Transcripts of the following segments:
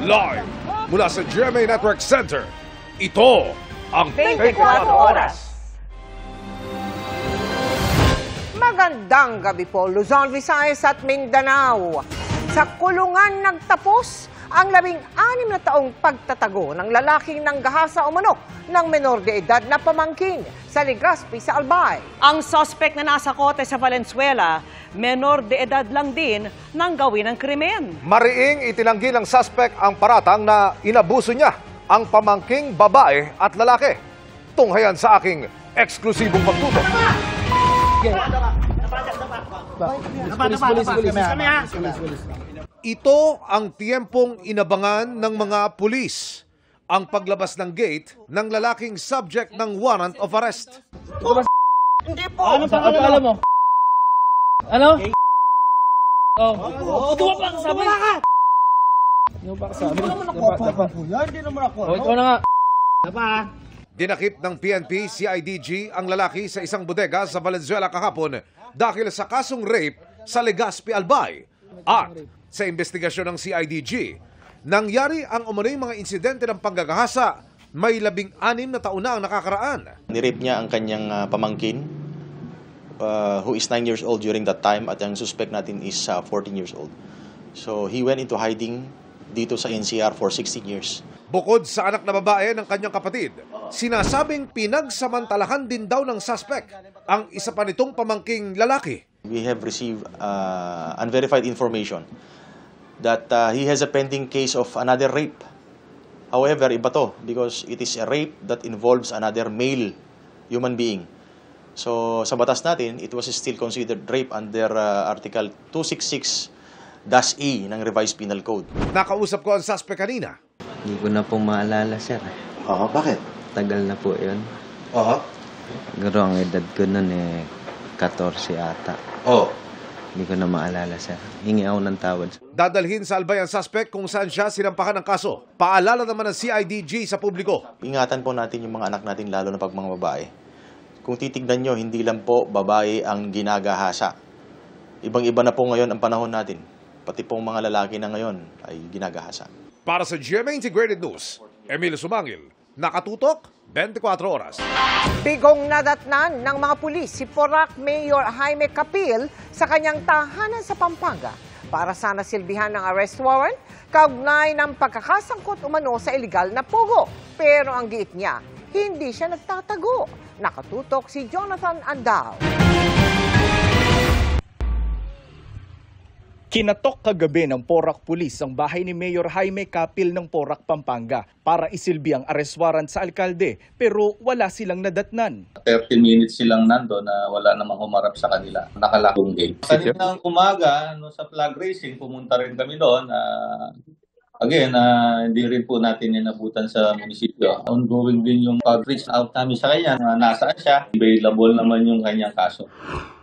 Live mula sa GMA Network Center, ito ang 24 Oras. Magandang gabi po, Luzon, Visayas at Mindanao. Sa kulungan nagtapos ang 16 na taong pagtatago ng lalaking nanggahasa umano ng menor de edad na pamangkin sa Legazpi sa Albay. Ang suspect na nasa kote sa Valenzuela, menor de edad lang din nang gawin ng krimen. Mariing itinanggi ng suspect ang paratang na inabuso niya ang pamangking babae at lalaki. Tunghayan sa aking eksklusibong pagtutok. Ito ang tiyempong inabangan ng mga pulis. Ang paglabas ng gate ng lalaking subject ng warrant of arrest. Hindi po! Ano pangalan mo? Ano? Oh. Ito pa kasabi? Ano pa kasabi? Hindi naman ako. Hindi naman ako. Ikaw na nga. Dinakip ng PNP CIDG ang lalaki sa isang bodega sa Valenzuela kahapon dahil sa kasong rape sa Legazpi, Albay. At sa investigasyon ng CIDG, nangyari ang umano'y mga insidente ng panggagahasa. May 16 na taon na ang nakakaraan. Nirape niya ang kanyang pamangkin who is 9 years old during that time at ang suspect natin is 14 years old. So he went into hiding dito sa NCR for 16 years. Bukod sa anak na babae ng kanyang kapatid, sinasabing pinagsamantalahan din daw ng suspect ang isa pa nitong pamangking lalaki. We have received unverified information that he has a pending case of another rape. However, iba to because it is a rape that involves another male human being. So sa batas natin, it was still considered rape under Article 266-E ng Revised Penal Code. Nakausap ko ang suspect kanina. Hindi ko na po maalala, sir. Oo, bakit? Tagal na po yun. Oo. Siguro ang edad ko nun 14 ata. Oo. Hindi ko na maalala, sir. Hingi ako ng tawad. Dadalhin sa Albay ang suspect kung saan siya sinampakan ng kaso. Paalala naman ng CIDG sa publiko. Ingatan po natin yung mga anak natin, lalo na pag mga babae. Kung titignan nyo, hindi lang po babae ang ginagahasa. Ibang-iba na po ngayon ang panahon natin. Pati pong mga lalaki na ngayon ay ginagahasa. Para sa GMA Integrated News, Emilio Sumangil, nakatutok 24 oras. Bigong nadatnan ng mga pulis si Porac Mayor Jaime Capil sa kanyang tahanan sa Pampanga para sana silbihan ng arrest warrant kaugnay ng pagkakasangkot umano sa iligal na pogo. Pero ang giit niya, hindi siya nagtatago. Nakatutok si Jonathan Andal. Kinatok kagabi ng Porac Police ang bahay ni Mayor Jaime Capil ng Porac, Pampanga para isilbi ang arrest warrant sa alkalde pero wala silang nadatnan. 30 minutes silang nando na wala namang humarap sa kanila. Nakalakong gate. Kaninang umaga, sa flag raising, pumunta rin kami doon. Again, hindi rin po natin inabutan sa munisipyo. Ongoing din yung pag-reach out namin sa kanya. Nasaan siya? Available naman yung kanyang kaso.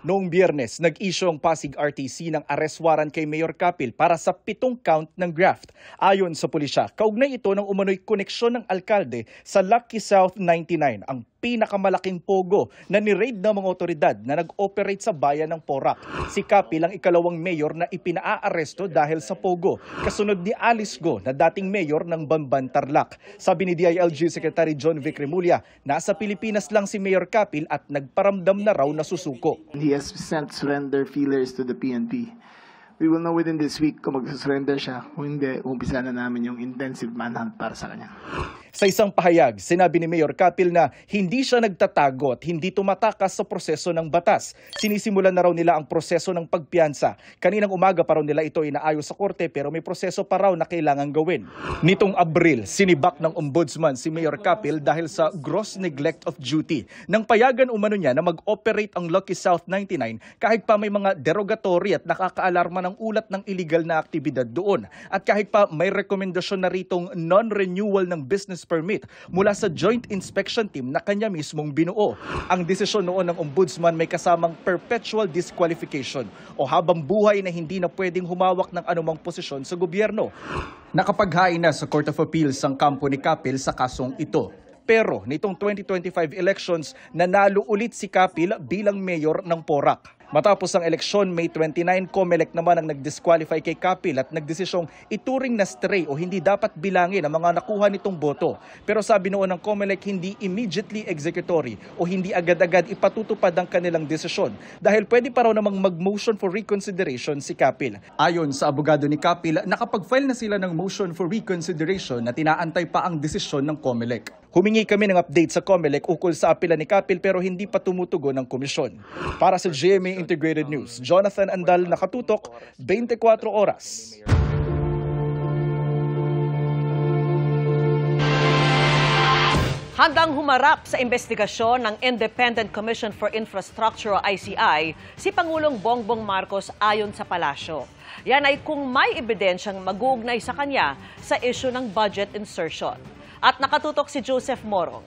Noong Biyernes, nag-issue ang Pasig RTC ng arrest warrant kay Mayor Capil para sa 7 count ng graft. Ayon sa pulisya, kaugnay ito ng umano'y koneksyon ng alkalde sa Lucky South 99, ang pinakamalaking pogo na ni-raid ng mga otoridad na nag-operate sa bayan ng Porac. Si Capil ang ikalawang mayor na ipinaaresto dahil sa pogo, kasunod ni Alice Go na dating mayor ng Bamban, Tarlac. Sabi ni DILG Secretary John Vic Remulla, nasa Pilipinas lang si Mayor Capil at nagparamdam na raw na susuko. He has sent surrender feelers to the PNP. We will know within this week kung mag-surrender siya. Kung hindi, umpisa na namin yung intensive manhunt para sa kanya. Sa isang pahayag, sinabi ni Mayor Capil na hindi siya nagtatago at hindi tumatakas sa proseso ng batas. Sinisimulan na raw nila ang proseso ng pagpiyansa. Kaninang umaga pa raw nila ito inaayos sa korte pero may proseso pa raw na kailangan gawin. Nitong Abril, sinibak ng ombudsman si Mayor Capil dahil sa gross neglect of duty. Nang payagan umano niya na mag-operate ang Lucky South 99 kahit pa may mga derogatory at nakakaalarma ng ulat ng illegal na aktibidad doon. At kahit pa may rekomendasyon na ritong non-renewal ng business permit mula sa joint inspection team na kanya mismong binuo. Ang desisyon noon ng ombudsman may kasamang perpetual disqualification o habang buhay na hindi na pwedeng humawak ng anumang posisyon sa gobyerno. Nakapaghain na sa Court of Appeals ang kampo ni Capil sa kasong ito. Pero nitong 2025 elections, nanalo ulit si Capil bilang mayor ng Porac. Matapos ang eleksyon, May 29, COMELEC naman ang nag-disqualify kay Capil at nagdesisyong ituring na stray o hindi dapat bilangin ang mga nakuha nitong boto. Pero sabi noon ng COMELEC, hindi immediately executory o hindi agad-agad ipatutupad ang kanilang desisyon dahil pwede pa raw namang mag-motion for reconsideration si Capil. Ayon sa abogado ni Capil, nakapag-file na sila ng motion for reconsideration na tinaantay pa ang desisyon ng COMELEC. Humingi kami ng update sa COMELEC ukol sa apela ni Capil pero hindi pa tumutugon ang komisyon. Para sa GMA Integrated News, Jonathan Andal, nakatutok, 24 oras. Handang humarap sa investigasyon ng Independent Commission for Infrastructure o ICI si Pangulong Bongbong Marcos ayon sa palasyo. Yan ay kung may ebidensyang mag-uugnay sa kanya sa issue ng budget insertion. At nakatutok si Joseph Morong.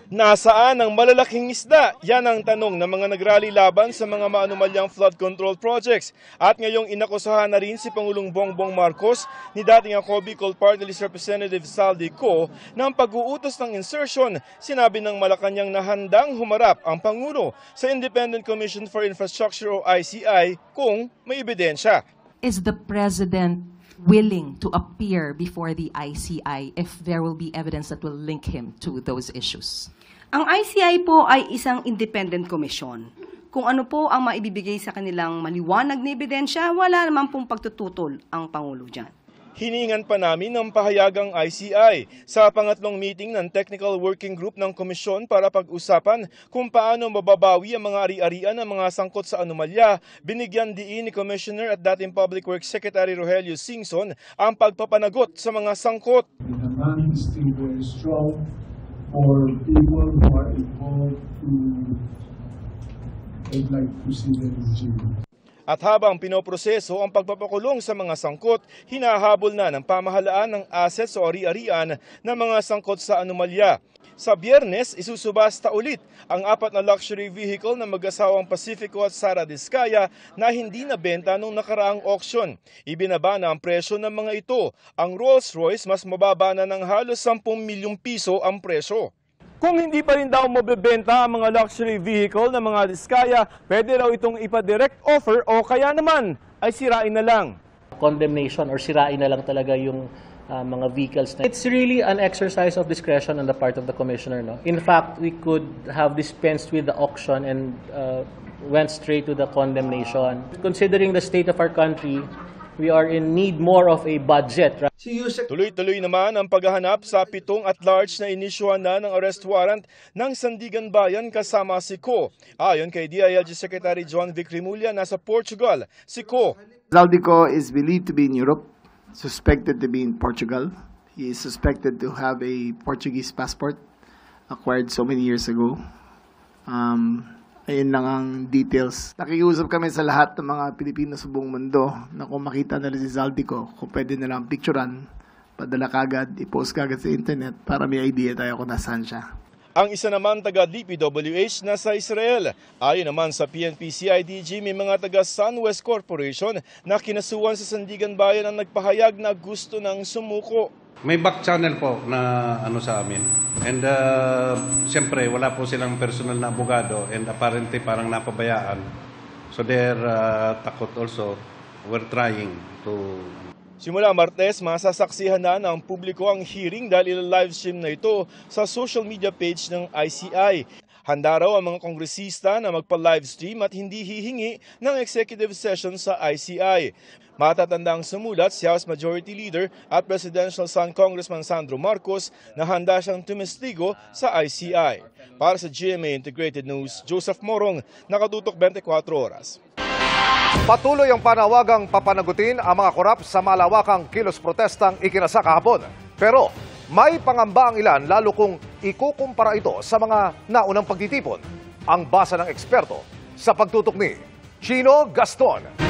Nasaan ang malalaking isda? Yan ang tanong ng mga nagrally laban sa mga maanumalyang flood control projects. At ngayong inakusahan na rin si Pangulong Bongbong Marcos ni dating ako Bicol Party List Representative Saldi Co ng pag-uutos ng insertion. Sinabi ng Malacanang na handang humarap ang Pangulo sa Independent Commission for Infrastructure o ICI kung may ebidensya. Is the President willing to appear before the ICI if there will be evidence that will link him to those issues? Ang ICI po ay isang independent commission. Kung ano po ang maibibigay sa kanilang maliwanag na ebidensya, wala naman pong pagtututol ang Pangulo dyan. Hiningan pa namin ng pahayagang ICI sa pangatlong meeting ng Technical Working Group ng Komisyon para pag-usapan kung paano mababawi ang mga ari-arian ng mga sangkot sa anomalya. Binigyan diin ni Commissioner at dating Public Works Secretary Rogelio Singson ang pagpapanagot sa mga sangkot. The demand is still very strong for people who are involved to, I'd like to see them in jail. At habang pinoproseso ang pagpapakulong sa mga sangkot, hinahabol na ng pamahalaan ng assets o ari-arian ng mga sangkot sa anomalya. Sa Biyernes, isusubasta ulit ang 4 na luxury vehicle ng mag-asawang Pacifico at Sara Diskaya na hindi nabenta nung nakaraang auction. Ibinaba na ang presyo ng mga ito. Ang Rolls-Royce mas mababa na ng halos 10 milyong piso ang presyo. Kung hindi pa rin daw mabebenta ang mga luxury vehicle ng mga Diskaya, pwede raw itong ipa-direct offer o kaya naman ay sirain na lang. Condemnation or sirain na lang talaga yung mga vehicles. It's really an exercise of discretion on the part of the commissioner. No? In fact, we could have dispensed with the auction and went straight to the condemnation. Considering the state of our country, we are in need more of a budget. Right? Tuloy-tuloy naman ang paghahanap sa 7 at-large na inisyuhan na ng arrest warrant ng Sandigan Bayan kasama si Co. Ayon kay DILG Secretary John Vic Rimulya, nasa Portugal si Co. Zaldico is believed to be in Europe, suspected to be in Portugal. He is suspected to have a Portuguese passport acquired so many years ago. Ayun lang ang details. Nakiusap kami sa lahat ng mga Pilipino sa buong mundo na kung makita nila si Zaldico, kung pwede nilang picturean, padala kagad, i-post kagad sa internet para may idea tayo kung nasaan siya. Ang isa naman taga-DPWH na sa Israel. Ayon naman sa PNP-CIDG, may mga taga-SunWest Corporation na kinasuhan sa Sandigan Bayan ang nagpahayag na gusto ng sumuko. May back channel po na sa amin. And siyempre, wala po silang personal na abogado and apparently parang napabayaan. So they're takot also. We're trying to... Simula Martes, masasaksihan na ng publiko ang hearing dahil live-stream na ito sa social media page ng ICI. Handa raw ang mga kongresista na magpa-livestream at hindi hihingi ng executive session sa ICI. Matatandang sumulat si House Majority Leader at Presidential Son Congressman Sandro Marcos na handa siyang tumestigo sa ICI. Para sa GMA Integrated News, Joseph Morong, nakatutok 24 oras. Patuloy ang panawagang papanagutin ang mga korap sa malawakang kilos protestang ikinasa kahapon. Pero may pangamba ang ilan lalo kung ikukumpara ito sa mga naunang pagtitipon. Ang basa ng eksperto sa pagtutok ni Chino Gaston.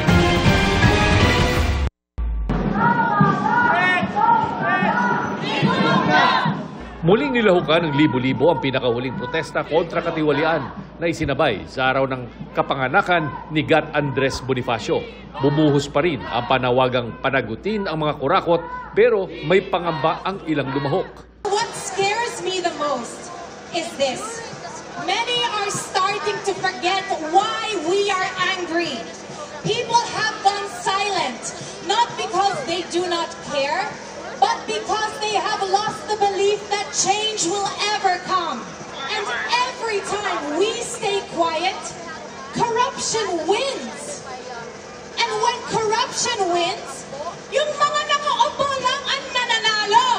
Muling nilahukan ng libo-libo ang pinakahuling protesta kontra katiwalian na isinabay sa araw ng kapanganakan ni Gat Andres Bonifacio. Bumuhos pa rin ang panawagang panagutin ang mga kurakot pero may pangamba ang ilang lumahok. What scares most is this. Many are starting to forget why we are angry. People have gone silent, not because they do not care, but because they have lost the belief that change will ever come. And every time we stay quiet, corruption wins. And when corruption wins, yung mga nakaupo lang ang nananalo.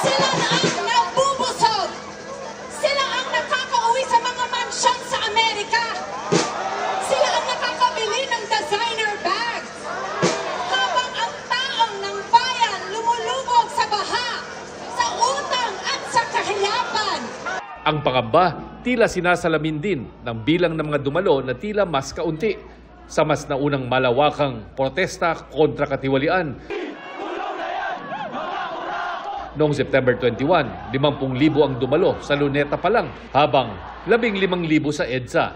Sila na ang nabubusog. Sila ang nakakauwi sa mga mansyon sa Amerika. Sila ang nakakabili ng designer bags. Habang ang taong ng bayan lumulubog sa baha, sa utang at sa kahirapan. Ang pangamba, tila sinasalamin din ng bilang ng mga dumalo na tila mas kaunti sa mas naunang malawakang protesta kontra katiwalian. Noong September 21, 50,000 ang dumalo sa Luneta pa lang, habang 15,000 sa EDSA.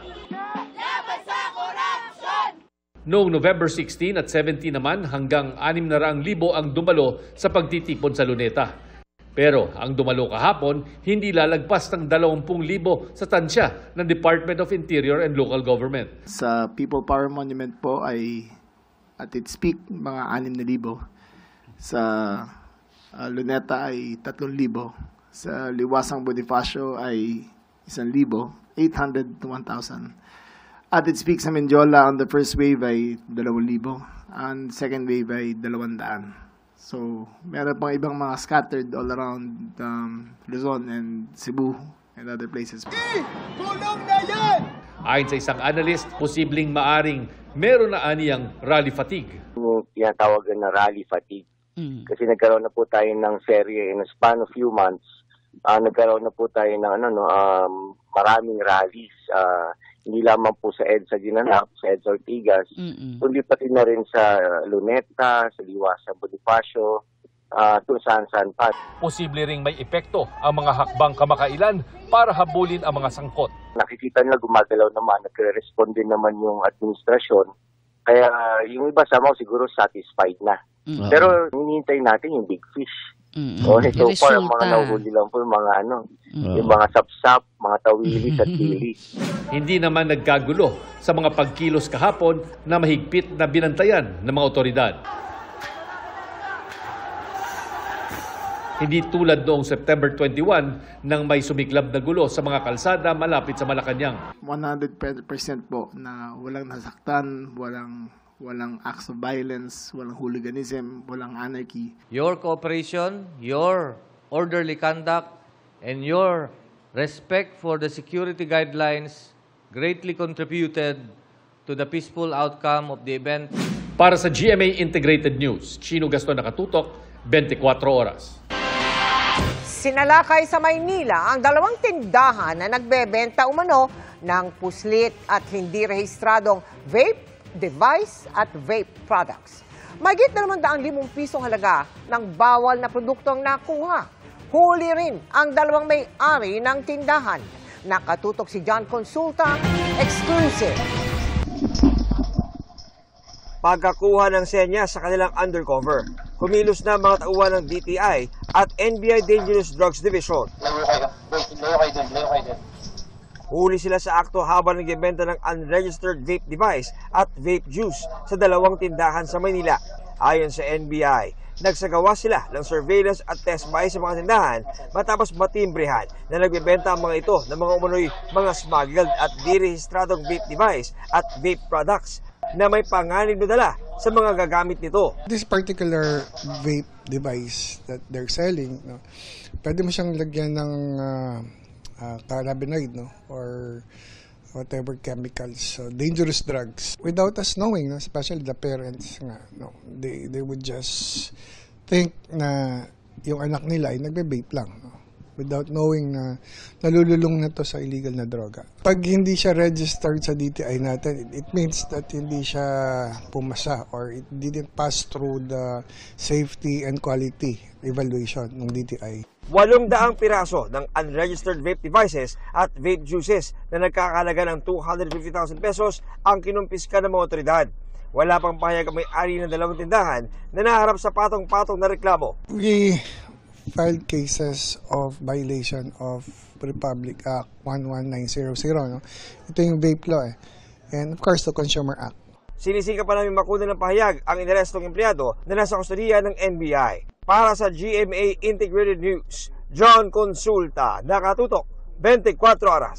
Noong November 16 at 17 naman, hanggang 600,000 ang dumalo sa pagtitipon sa Luneta. Pero ang dumalo kahapon, hindi lalagpas ng 20,000 sa tansya ng Department of Interior and Local Government. Sa People Power Monument po ay at its peak mga 6,000. Sa Luneta ay 3,000. Sa Liwasang Bonifacio ay 1,000, 800 to 1,000. At its peak sa Mendiola on the first wave ay 2,000. And second wave ay 200. So, meron pang ibang mga scattered all around Luzon and Cebu and other places. Tulong na yan! Ayon sa isang analyst, posibleng maaring meron na aniyang rally fatigue. Yung tinatawagan na rally fatigue. Kasi nagkaroon na po tayo ng serye in a span of few months. Nagkaroon na po tayo ng maraming rallies. Hindi lamang po sa EDSA Ginanap, sa EDSA Ortigas, kundi pati na rin sa Luneta, sa Liwasang Bonifacio, kung saan-saan pa. Posible ring may epekto ang mga hakbang kamakailan para habulin ang mga sangkot. Nakikita nila gumagalaw naman, nagre-respond din naman yung administrasyon. Kaya yung iba sa mga siguro satisfied na. Pero hinihintay natin yung big fish. So far, ang mga nahuhuli lang po yung mga yung mga sapsap, mga tawilis at kilis. Hindi naman nagkagulo sa mga pagkilos kahapon na mahigpit na binantayan ng mga otoridad. Hindi tulad noong September 21 nang may sumiklab na gulo sa mga kalsada malapit sa Malacanang. 100% po na walang nasaktan, walang acts of violence, walang hooliganism, walang anarchy. Your cooperation, your orderly conduct, and your respect for the security guidelines greatly contributed to the peaceful outcome of the event. Para sa GMA Integrated News, Chino Gaston nakatutok, 24 oras. Sinalakay sa Maynila ang 2 tindahan na nagbebenta umano ng puslit at hindi rehistradong vape device at vape products. Mahigit na 200,000 pisong halaga ng bawal na produktong nakuha. Huli rin ang 2 may-ari ng tindahan. Nakatutok si John Consulta, exclusive. Pagkakuha ng senya sa kanilang undercover, kumilos na mga tauhan ng DTI at NBI Dangerous Drugs Division. Huli sila sa akto habang nagbebenta ng unregistered vape device at vape juice sa 2 tindahan sa Maynila. Ayon sa NBI, nagsagawa sila ng surveillance at test buy sa mga tindahan matapos matimbrehan na nagbebenta ang mga ito ng mga umunoy mga smuggled at di-rehistradong vape device at vape products na may panganib na dala sa mga gagamit nito. This particular vape device that they're selling, pwede mo siyang lagyan ng cannabinoid, or whatever chemicals, dangerous drugs, without us knowing, especially the parents nga, they would just think na yung anak nila ay nagbe-vape lang, without knowing na nalululong na to sa illegal na droga. Pag hindi siya registered sa DTI natin, it means that hindi siya pumasa or it didn't pass through the safety and quality evaluation ng DTI. 800 piraso ng unregistered vape devices at vape juices na nagkakahalaga ng 250,000 pesos ang kinumpiska ng mga otoridad. Wala pang pahayag ang may-ari ng 2 tindahan na naharap sa patong-patong na reklamo. We filed cases of violation of Republic Act 11900. No? Ito yung vape law and of course the Consumer Act. Sinisika pa namin makuna ng pahayag ang inarestong empleyado na nasa kustudiya ng NBI. Para sa GMA Integrated News, John Consulta, nakatutok 24 oras.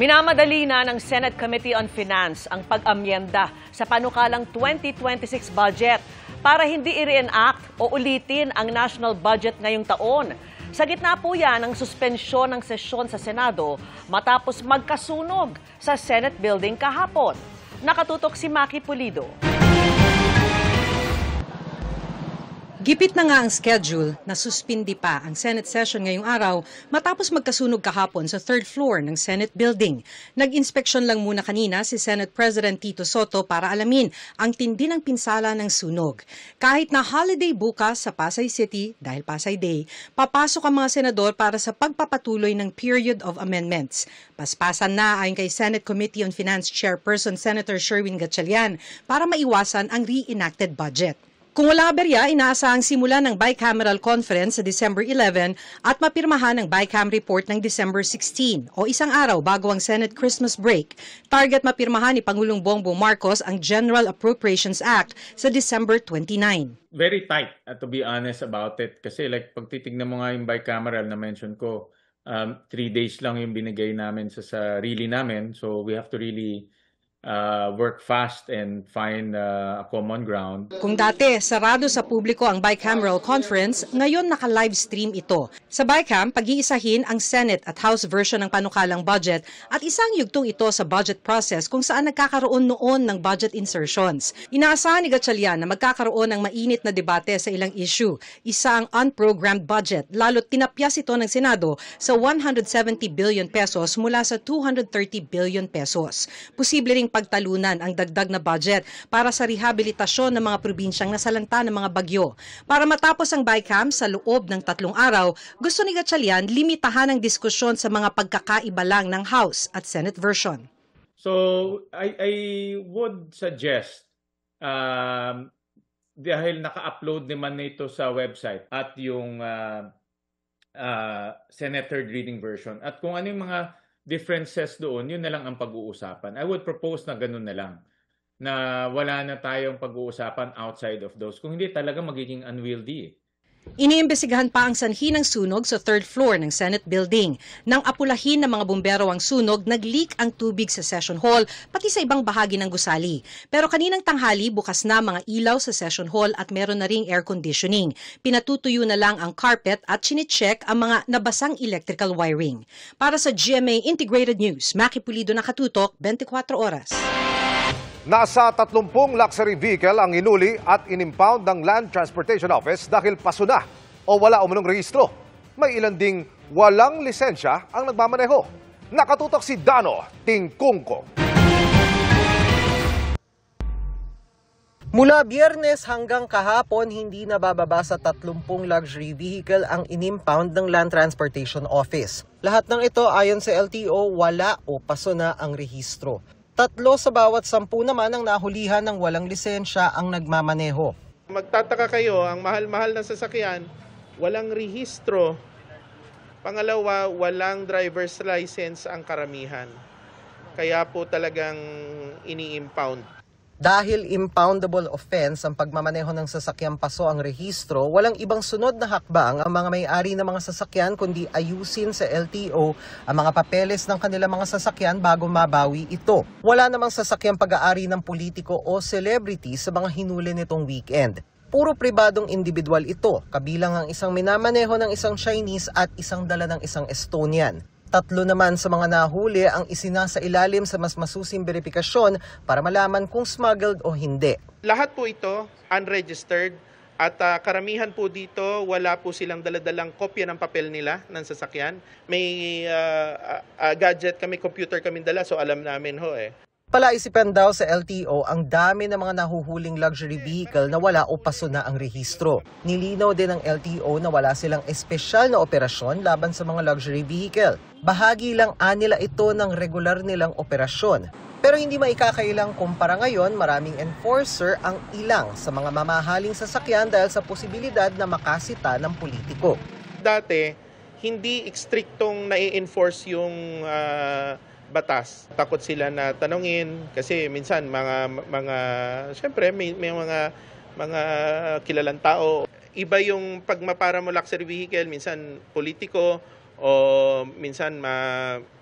Minamadali na ng Senate Committee on Finance ang pag-amyenda sa panukalang 2026 budget para hindi i-reenact o ulitin ang national budget ngayong taon. Sa gitna po yan ng suspensyon ng sesyon sa Senado matapos magkasunog sa Senate building kahapon. Nakatutok si Maki Pulido. Gipit na nga ang schedule na suspindi pa ang Senate session ngayong araw matapos magkasunog kahapon sa third floor ng Senate building. Nag-inspeksyon lang muna kanina si Senate President Tito Soto para alamin ang tindi ng pinsala ng sunog. Kahit na holiday bukas sa Pasay City dahil Pasay Day, papasok ang mga senador para sa pagpapatuloy ng period of amendments. Paspasan na ayon kay Senate Committee on Finance Chairperson Senator Sherwin Gatchalian para maiwasan ang reenacted budget. Kung wala aberya, inaasahang simula ng bicameral conference sa December 11 at mapirmahan ang BICAM report ng December 16 o isang araw bago ang Senate Christmas break. Target mapirmahan ni Pangulong Bongbong Marcos ang General Appropriations Act sa December 29. Very tight, to be honest about it. Kasi like pag titignan mo nga yung bicameral na mention ko, 3 days lang yung binigay namin sa sarili namin. So we have to really work fast and find a common ground. Kung dati, sarado sa publiko ang bicameral conference, ngayon naka-live stream ito. Sa BICAM, pag-iisahin ang Senate at House version ng panukalang budget at isang yugtong ito sa budget process kung saan nagkakaroon noon ng budget insertions. Inaasahan ni Gatchalian na magkakaroon ng mainit na debate sa ilang issue. Isa ang unprogrammed budget, lalo't tinapyas ito ng Senado sa 170 billion pesos mula sa 230 billion pesos. Posible ring pagtalunan ang dagdag na budget para sa rehabilitasyon ng mga probinsyang nasalanta ng mga bagyo. Para matapos ang BICAM sa loob ng 3 araw, gusto ni Gatchalian limitahan ang diskusyon sa mga pagkakaiba lang ng House at Senate version. So I would suggest dahil naka-upload naman nito sa website at yung Senate third reading version at kung ano yung mga differences doon, yun na lang ang pag-uusapan. I would propose na ganun na lang. Na wala na tayong pag-uusapan outside of those. Kung hindi talaga magiging unwieldy. Iniimbestigahan pa ang sanhi ng sunog sa third floor ng Senate building. Nang apulahin ng mga bumbero ang sunog, nag-leak ang tubig sa session hall pati sa ibang bahagi ng gusali. Pero kaninang tanghali, bukas na mga ilaw sa session hall at meron na ring air conditioning. Pinatutuyo na lang ang carpet at chine-check ang mga nabasang electrical wiring. Para sa GMA Integrated News, Maki Pulido, nakatutok 24 oras. Nasa 30 luxury vehicle ang inuli at inimpound ng Land Transportation Office dahil pasuna o wala umunong rehistro. May ilan ding walang lisensya ang nagmamaneho. Nakatutok si Dano Tingkungko. Mula Biyernes hanggang kahapon, hindi nabababa sa 30 luxury vehicle ang inimpound ng Land Transportation Office. Lahat ng ito ayon sa LTO, wala o pasuna ang rehistro. 3 sa bawat 10 naman ang nahulihan ng walang lisensya ang nagmamaneho. Magtataka kayo, ang mahal-mahal na sasakyan, walang rehistro. Pangalawa, walang driver's license ang karamihan. Kaya po talagang ini-impound. Dahil impoundable offense ang pagmamaneho ng sasakyang paso ang rehistro, walang ibang sunod na hakbang ang mga may-ari ng mga sasakyan kundi ayusin sa LTO ang mga papeles ng kanilang mga sasakyan bago mabawi ito. Wala namang sasakyang pag-aari ng politiko o celebrity sa mga hinuli nitong weekend. Puro pribadong individual ito, kabilang ang isang minamaneho ng isang Chinese at isang dala ng isang Estonian. 3 naman sa mga nahuli ang isinasa ilalim sa mas masusing verifikasyon para malaman kung smuggled o hindi. Lahat po ito unregistered at karamihan po dito wala po silang daladalang kopya ng papel nila ng sasakyan. May gadget kami, computer kami dala, so alam namin ho eh. Palaisipan daw sa LTO ang dami ng mga nahuhuling luxury vehicle na wala o paso na ang rehistro. Nilinaw din ng LTO na wala silang espesyal na operasyon laban sa mga luxury vehicle. Bahagi lang nila ito ng regular nilang operasyon. Pero hindi maikakailang kumpara ngayon, maraming enforcer ang ilang sa mga mamahaling sasakyan dahil sa posibilidad na makasita ng politiko. Dati, hindi striktong nai-enforce yung batas. Takot sila na tanungin kasi minsan syempre may mga kilalang tao. Iba yung pagmapara mo luxury vehicle, minsan politiko o minsan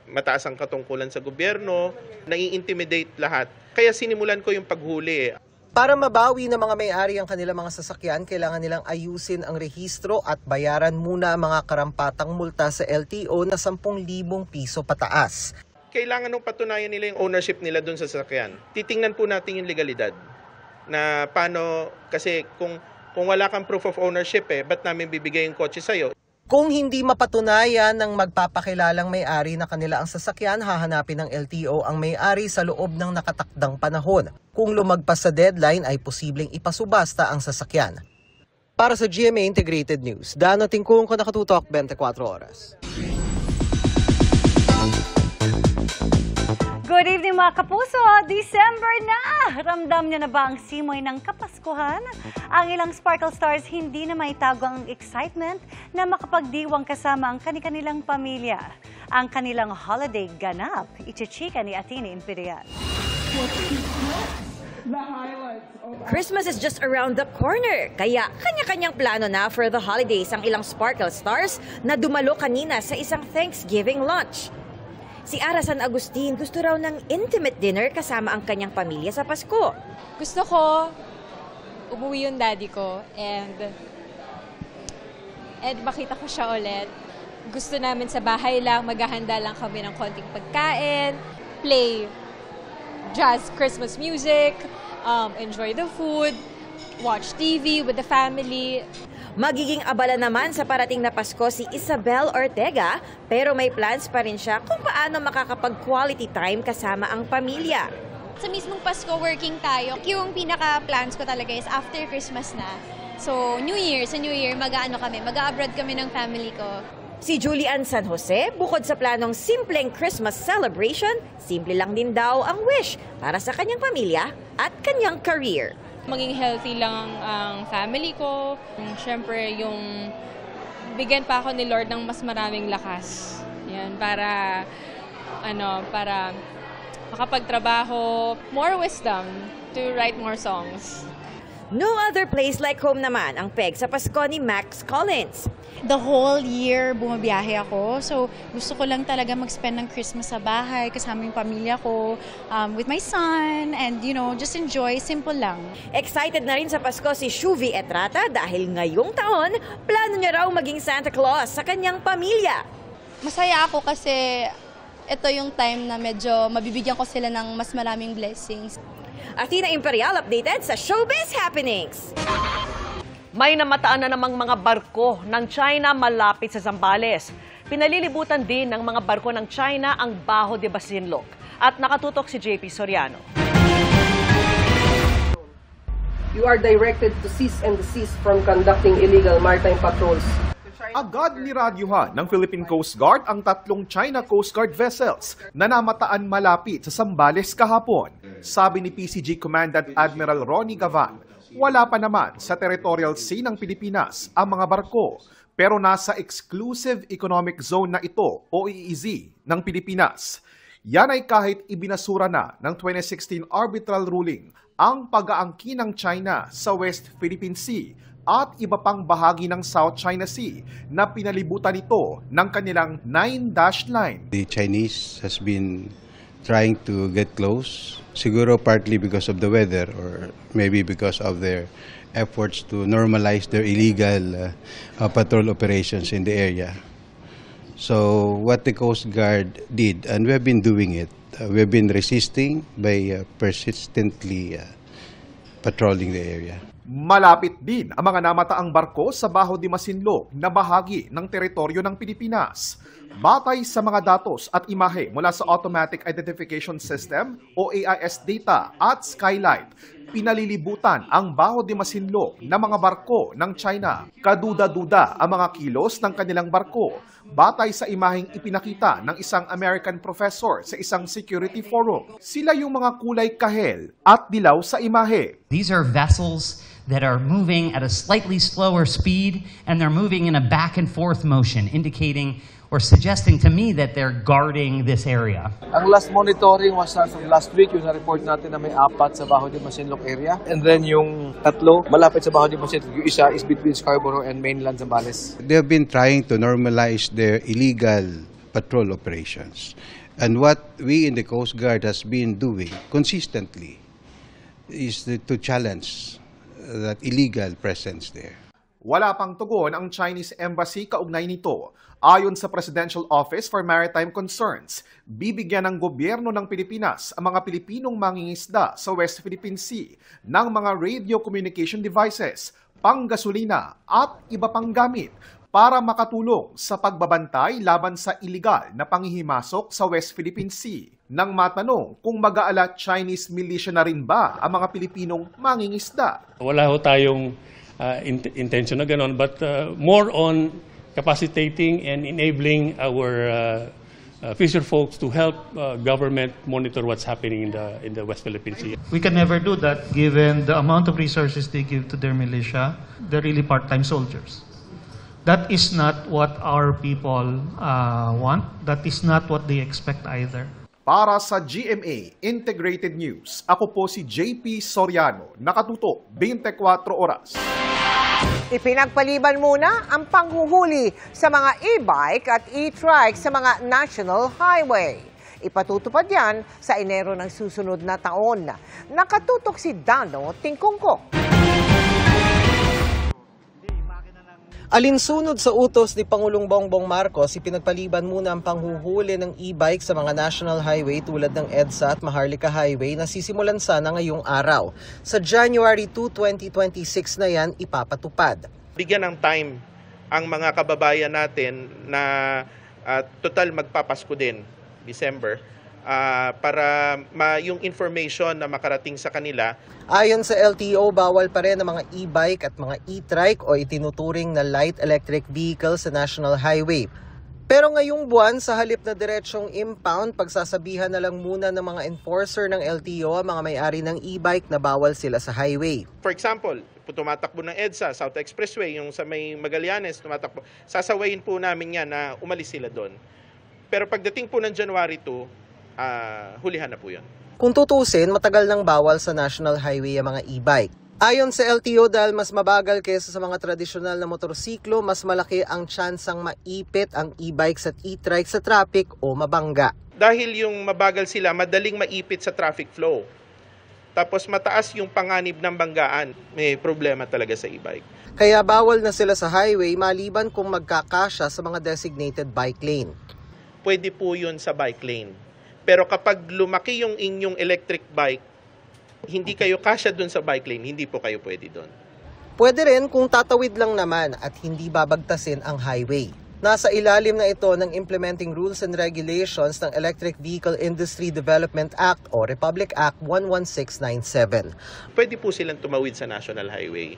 mataas ang katungkulan sa gobyerno, nai-intimidate lahat. Kaya sinimulan ko yung paghuli. Para mabawi ng mga may-ari ang kanilang mga sasakyan, kailangan nilang ayusin ang rehistro at bayaran muna ang mga karampatang multa sa LTO na 10,000 piso pataas. Kailangan nung patunayan nila yung ownership nila doon sa sasakyan. Titingnan po natin yung legalidad. Na paano, kasi kung wala kang proof of ownership, ba't namin bibigay yung kotse sa'yo? Kung hindi mapatunayan ng magpapakilalang may-ari na kanila ang sasakyan, hahanapin ng LTO ang may-ari sa loob ng nakatakdang panahon. Kung lumagpas sa deadline ay posibleng ipasubasta ang sasakyan. Para sa GMA Integrated News, Dano Tingkung, Nakatutok, 24 Oras. Good evening mga kapuso! December na! Ramdam niyo na ba ang simoy ng Kapaskuhan? Ang ilang Sparkle Stars hindi na maitago ang excitement na makapagdiwang kasama ang kanilang pamilya. Ang kanilang holiday ganap, ichichika ni Atine Imperial. Christmas is just around the corner, kaya kanya-kanyang plano na for the holidays ang ilang Sparkle Stars na dumalo kanina sa isang Thanksgiving lunch. Si Ara San Agustin gusto raw ng intimate dinner kasama ang kanyang pamilya sa Pasko. Gusto ko umuwi yung daddy ko and makita ko siya ulit. Gusto namin sa bahay lang, maghahanda lang kami ng konting pagkain, play jazz Christmas music, enjoy the food, watch TV with the family. Magiging abala naman sa parating na Pasko si Isabel Ortega, pero may plans pa rin siya kung paano makakapag-quality time kasama ang pamilya. Sa mismong Pasko, working tayo. Yung pinaka-plans ko talaga is after Christmas na. So, sa New Year, mag-abroad kami ng family ko. Si Julian San Jose, bukod sa planong simpleng Christmas celebration, simple lang din daw ang wish para sa kanyang pamilya at kanyang career. Maging healthy lang ang family ko. Siyempre, yung bigyan pa ako ni Lord ng mas maraming lakas. Yan, para makapagtrabaho, more wisdom to write more songs. No other place like home naman ang peg sa Pasko ni Max Collins. The whole year, bumabiyahe ako. So, gusto ko lang talaga mag-spend ng Christmas sa bahay, kasama yung pamilya ko, with my son, and, just enjoy. Simple lang. Excited na rin sa Pasko si Shuvi Etrata dahil ngayong taon, plano niya raw maging Santa Claus sa kanyang pamilya. Masaya ako kasi ito yung time na medyo mabibigyan ko sila ng mas maraming blessings. Athena Imperial updated sa Showbiz Happenings. May namataan na namang mga barko ng China malapit sa Zambales. Pinalilibutan din ng mga barko ng China ang Baho de Masinloc. At nakatutok si JP Soriano. You are directed to cease and desist from conducting illegal maritime patrols. Agad niradyuhan ng Philippine Coast Guard ang 3 China Coast Guard vessels na namataan malapit sa Zambales kahapon. Sabi ni PCG Commandant Admiral Ronnie Gavan, wala pa naman sa territorial sea ng Pilipinas ang mga barko, pero nasa Exclusive Economic Zone na ito o EEZ ng Pilipinas. Yan ay kahit ibinasura na ng 2016 arbitral ruling ang pag-aangkin ng China sa West Philippine Sea at iba pang bahagi ng South China Sea na pinalibutan ito ng kanilang 9-dash line. The Chinese has been trying to get close, siguro partly because of the weather or maybe because of their efforts to normalize their illegal patrol operations in the area. So what the Coast Guard did, and we have been doing it, we have been resisting by persistently patrolling the area. Malapit din ang mga namataang barko sa Baho de Masinloc na bahagi ng teritoryo ng Pilipinas. Batay sa mga datos at imahe mula sa Automatic Identification System o AIS data at Skylight, pinalilibutan ang Baho de Masinloc na mga barko ng China. Kaduda-duda ang mga kilos ng kanilang barko, batay sa imaheng ipinakita ng isang American professor sa isang security forum. Sila yung mga kulay kahel at dilaw sa imahe. These are vessels that are moving at a slightly slower speed, and they're moving in a back and forth motion, indicating or suggesting to me that they're guarding this area. Ang last monitoring was from last week, yung na-report natin na may 4 sa Baho de Masinloc area. And then yung 3, malapit sa Baho de Masinloc. Yung isa is between Scarborough and mainland Zambales. They have been trying to normalize their illegal patrol operations. And what we in the Coast Guard has been doing consistently is to challenge that illegal presence there. Wala pang tugon ang Chinese Embassy kaugnay nito. Ayon sa Presidential Office for Maritime Concerns, bibigyan ng gobyerno ng Pilipinas ang mga Pilipinong mangingisda sa West Philippine Sea ng mga radio communication devices, panggasolina at iba pang gamit para makatulong sa pagbabantay laban sa iligal na panghihimasok sa West Philippine Sea. Nang matanong kung mag-aala Chinese militia na rin ba ang mga Pilipinong mangingisda. Wala ho tayong intention na ganon, but more on capacitating and enabling our fisher folks to help government monitor what's happening in the West Philippine Sea. We can never do that given the amount of resources they give to their militia. They're really part-time soldiers. That is not what our people want. That is not what they expect either. Para sa GMA Integrated News, ako po si JP Soriano, nakatutok 24 oras. Ipinagpaliban muna ang panghuhuli sa mga e-bike at e-trike sa mga national highway. Ipatutupad yan sa Enero ng susunod na taon. Nakatutok si Dano Tingkungko. Alinsunod sa utos ni Pangulong Bongbong Marcos, ipinagpaliban muna ang panghuhuli ng e-bike sa mga national highway tulad ng EDSA at Maharlika Highway na sisimulan sana ngayong araw. Sa January 2, 2026 na yan ipapatupad. Bigyan ng time ang mga kababayan natin na total magpapasko din, December, para yung information na makarating sa kanila. Ayon sa LTO, bawal pa rin ang mga e-bike at mga e-trike o itinuturing na light electric vehicle sa national highway. Pero ngayong buwan, sa halip na diretsyong impound, pagsasabihan na lang muna ng mga enforcer ng LTO ang mga may-ari ng e-bike na bawal sila sa highway. For example, tumatakbo ng EDSA, South Expressway, yung sa may Magallanes, tumatakbo. Sasawayin po namin yan na umalis sila doon. Pero pagdating po ng January 2, hulihan na po yun. Kung tutusin, matagal nang bawal sa national highway ang mga e-bike. Ayon sa LTO, dahil mas mabagal kaysa sa mga tradisyonal na motorsiklo, mas malaki ang tsansang maipit ang e-bikes at e-trike sa traffic o mabangga. Dahil yung mabagal sila, madaling maipit sa traffic flow. Tapos mataas yung panganib ng banggaan, may problema talaga sa e-bike. Kaya bawal na sila sa highway maliban kung magkakasya sa mga designated bike lane. Pwede po yun sa bike lane. Pero kapag lumaki yung inyong electric bike, hindi kayo kasya dun sa bike lane, hindi po kayo pwede dun. Pwede rin kung tatawid lang naman at hindi babagtasin ang highway. Nasa ilalim na ito ng Implementing Rules and Regulations ng Electric Vehicle Industry Development Act o Republic Act 11697. Pwede po silang tumawid sa national highway.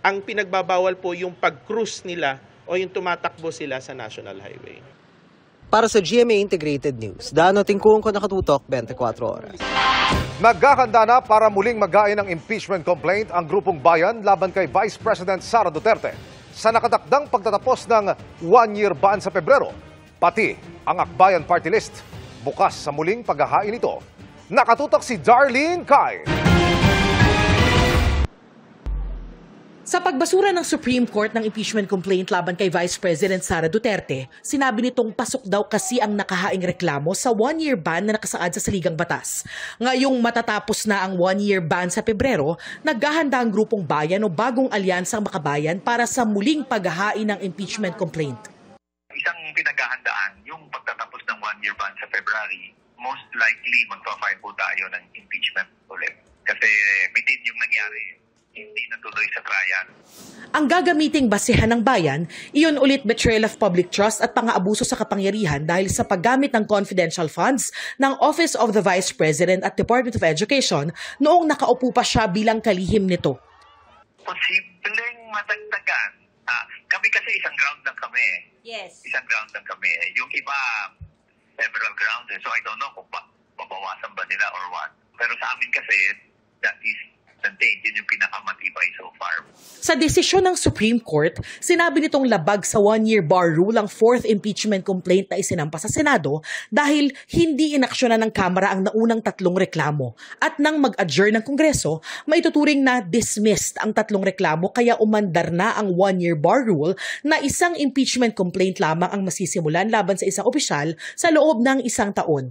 Ang pinagbabawal po yung pag-cruise nila o yung tumatakbo sila sa national highway. Para sa GMA Integrated News, Dano Tingkungko, nakatutok 24 oras. Naghahanda na para muling magain ng impeachment complaint ang grupong bayan laban kay Vice President Sara Duterte sa nakatakdang pagtatapos ng one-year ban sa Pebrero. Pati ang Akbayan Party List bukas sa muling paghahain ito. Nakatutok si Darlene Kai. Sa pagbasura ng Supreme Court ng impeachment complaint laban kay Vice President Sara Duterte, sinabi nitong pasok daw kasi ang nakahaing reklamo sa one-year ban na nakasaad sa saligang batas. Ngayong matatapos na ang one-year ban sa Pebrero, naghahanda ang grupong bayan o bagong alyansang makabayan para sa muling paghahain ng impeachment complaint. Isang pinaghahandaan yung pagtatapos ng one-year ban sa February, most likely magpa-file po tayo ng impeachment ulit. Kasi bitin yung nangyari hindi natuloy sa trial. Ang gagamiting basehan ng bayan, iyon ulit betrayal of public trust at pang-aabuso sa kapangyarihan dahil sa paggamit ng confidential funds ng Office of the Vice President at Department of Education noong nakaupo pa siya bilang kalihim nito. Posibleng madagdagan. Kami kasi isang ground lang kami. Yes. Isang ground lang kami. Yung iba, several grounds. So I don't know kung babawasan ba nila or what. Pero sa amin kasi, that is yun yung pinakamatibay so far. Sa desisyon ng Supreme Court, sinabi nitong labag sa one-year bar rule ang fourth impeachment complaint na isinampa sa Senado dahil hindi inaksyonan ng Kamara ang naunang tatlong reklamo. At nang mag-adjourn ng Kongreso, maituturing na dismissed ang tatlong reklamo kaya umandar na ang one-year bar rule na isang impeachment complaint lamang ang masisimulan laban sa isang opisyal sa loob ng isang taon.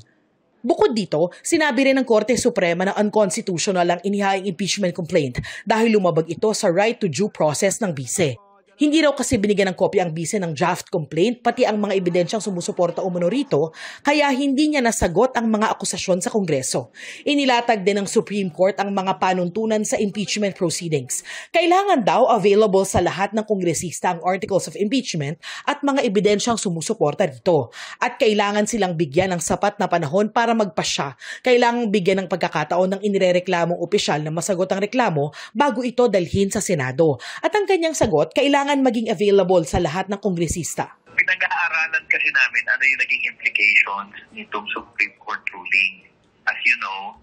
Bukod dito, sinabi rin ng Korte Suprema na unconstitutional ang inihaing impeachment complaint dahil lumabag ito sa right to due process ng bise. Hindi raw kasi binigyan ng kopya ang bise ng draft complaint pati ang mga ebidensyang sumusuporta umano rito, kaya hindi niya nasagot ang mga akusasyon sa Kongreso. Inilatag din ng Supreme Court ang mga panuntunan sa impeachment proceedings. Kailangan daw available sa lahat ng kongresista ang articles of impeachment at mga ebidensyang sumusuporta rito. At kailangan silang bigyan ng sapat na panahon para magpasya. Kailangan bigyan ng pagkakataon ng inirereklamong opisyal na masagot ang reklamo bago ito dalhin sa Senado. At ang kanyang sagot, kailangan maging available sa lahat ng kongresista. Pinag-aaralan kasi namin ano yung naging implications nitong Supreme Court ruling. As you know,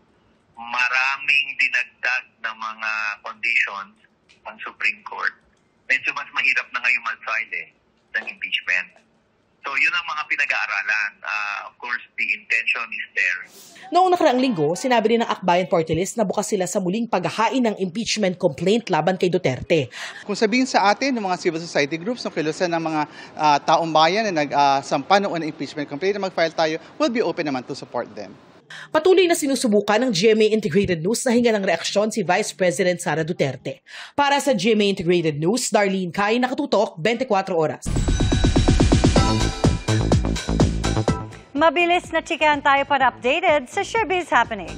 maraming dinagdag na mga conditions ang Supreme Court. Medyo mas mahirap na ngayon mag-file ng impeachment. So yun ang mga pinag-aaralan. Of course, the intention is there. Noong nakaraang linggo, sinabi rin ng Akbayan Party List na bukas sila sa muling paghahain ng impeachment complaint laban kay Duterte. Kung sabihin sa atin ng mga civil society groups, ng kilusan ng mga taong bayan na nagsampa noon ng impeachment complaint na mag-file tayo, we'll be open naman to support them. Patuloy na sinusubukan ng GMA Integrated News na hinga ng reaksyon si Vice President Sara Duterte. Para sa GMA Integrated News, Darlene Kai, nakatutok 24 oras. Mabilis na chikahan tayo para updated sa showbiz happening.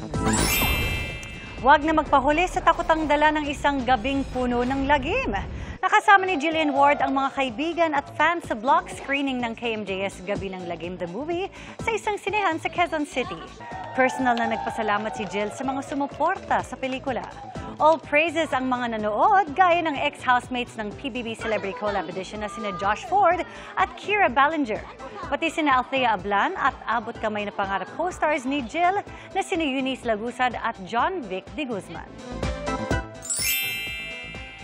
Huwag na magpahuli sa takotang dala ng isang gabing puno ng lagim. Nakasama ni Jillian Ward ang mga kaibigan at fans sa block screening ng KMJS Gabi ng Lagim the Movie sa isang sinehan sa Quezon City. Personal na nagpasalamat si Jill sa mga sumuporta sa pelikula. All praises ang mga nanood gaya ng ex-housemates ng PBB Celebrity Collab Edition na sina Josh Ford at Kira Ballinger. Pati sina Althea Ablan at abot kamay na pangarap co-stars ni Jill na sina Eunice Lagusad at John Vic de Guzman.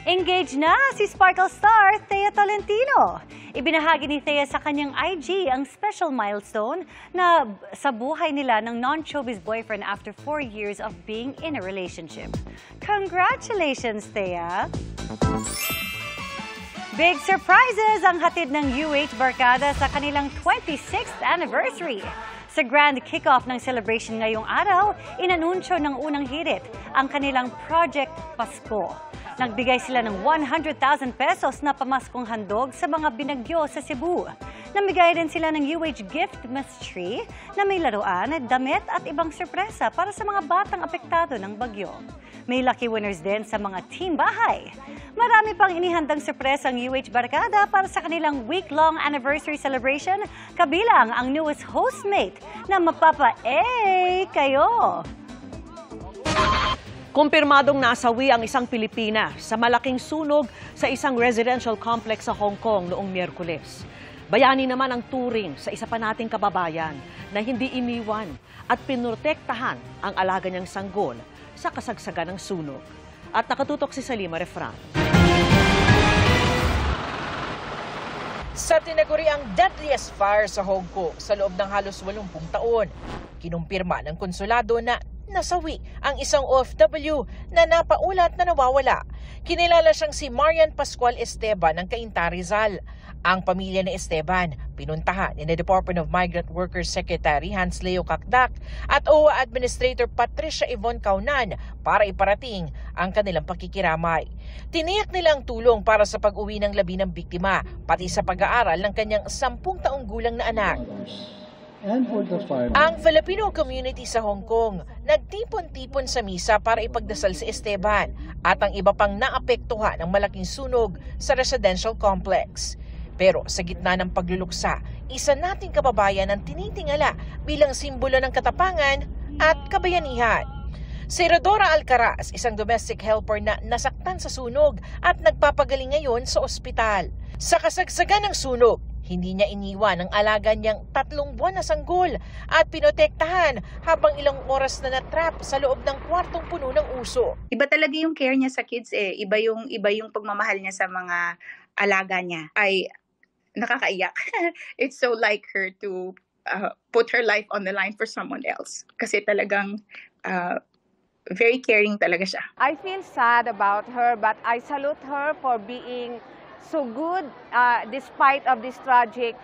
Engaged na si Sparkle star Thea Tolentino. Ibinahagi ni Thea sa kanyang IG ang special milestone na sa buhay nila ng non-showbiz boyfriend after 4 years of being in a relationship. Congratulations, Thea! Big surprises ang hatid ng UH Barkada sa kanilang 26th anniversary. Sa grand kick-off ng celebration ngayong araw, inanunsyo ng unang hirit ang kanilang Project Pasko. Nagbigay sila ng 100,000 pesos na pamaskong handog sa mga binagyo sa Cebu. Namigay din sila ng UH Gift Mystery na may laruan, damit at ibang sorpresa para sa mga batang apektado ng bagyo. May lucky winners din sa mga team bahay. Marami pang inihandang sorpresa ang UH Barkada para sa kanilang week-long anniversary celebration, kabilang ang newest hostmate na mapapa-A kayo. Kumpirmadong nasawi ang isang Pilipina sa malaking sunog sa isang residential complex sa Hong Kong noong Miyerkules. Bayani naman ang turing sa isa pa nating kababayan na hindi iniwan at pinrotektahan ang alaga niyang sanggol sa kasagsagan ng sunog. At nakatutok si Salima Refran. Sa tinaguri ang deadliest fire sa Hong Kong sa loob ng halos 80 taon, kinumpirma ng konsulado na nasawi ang isang OFW na napaulat na nawawala. Kinilala siyang si Marian Pascual Esteban ng Cainta, Rizal. Ang pamilya ni Esteban pinuntahan ni Department of Migrant Workers Secretary Hans Leo Kakdak at OWA Administrator Patricia Yvonne Kaunan para iparating ang kanilang pakikiramay. Tiniyak nilang tulong para sa pag-uwi ng labi ng biktima, pati sa pag-aaral ng kanyang 10 taong gulang na anak. and for the farmers. Ang Filipino community sa Hong Kong nagtipon-tipon sa misa para ipagdasal si Esteban at ang iba pang naapektuhan ng malaking sunog sa residential complex. Pero sa gitna ng pagluluksa, isa nating kababayan ang tinitingala bilang simbolo ng katapangan at kabayanihan. Si Rodora Alcaraz, isang domestic helper na nasaktan sa sunog at nagpapagaling ngayon sa ospital. Sa kasagsagan ng sunog, hindi niya iniwan ang alaga niyang 3 buwan na sanggol at pinotektahan habang ilang oras na natrap sa loob ng kwartong puno ng uso. Iba talaga yung care niya sa kids eh. Iba yung pagmamahal niya sa mga alaga niya. Ay nakakaiyak. It's so like her to put her life on the line for someone else. Kasi talagang very caring talaga siya. I feel sad about her, but I salute her for being so good despite of this tragic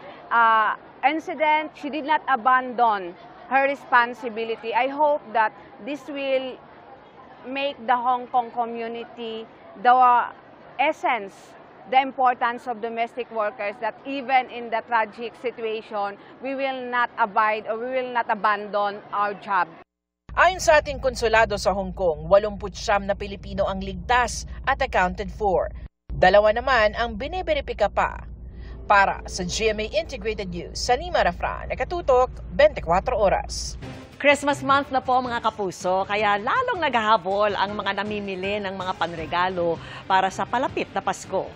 incident. She did not abandon her responsibility. I hope that this will make the Hong Kong community the essence, the importance of domestic workers, that even in the tragic situation, we will not abide or we will not abandon our job. Ayon sa ating konsulado sa Hong Kong, 89 na Pilipino ang ligtas at accounted for. 2 naman ang biniberipika pa. Para sa GMA Integrated News, Salima Rafran, nakatutok 24 oras. Christmas month na po mga kapuso, kaya lalong naghahabol ang mga namimili ng mga panregalo para sa palapit na Pasko.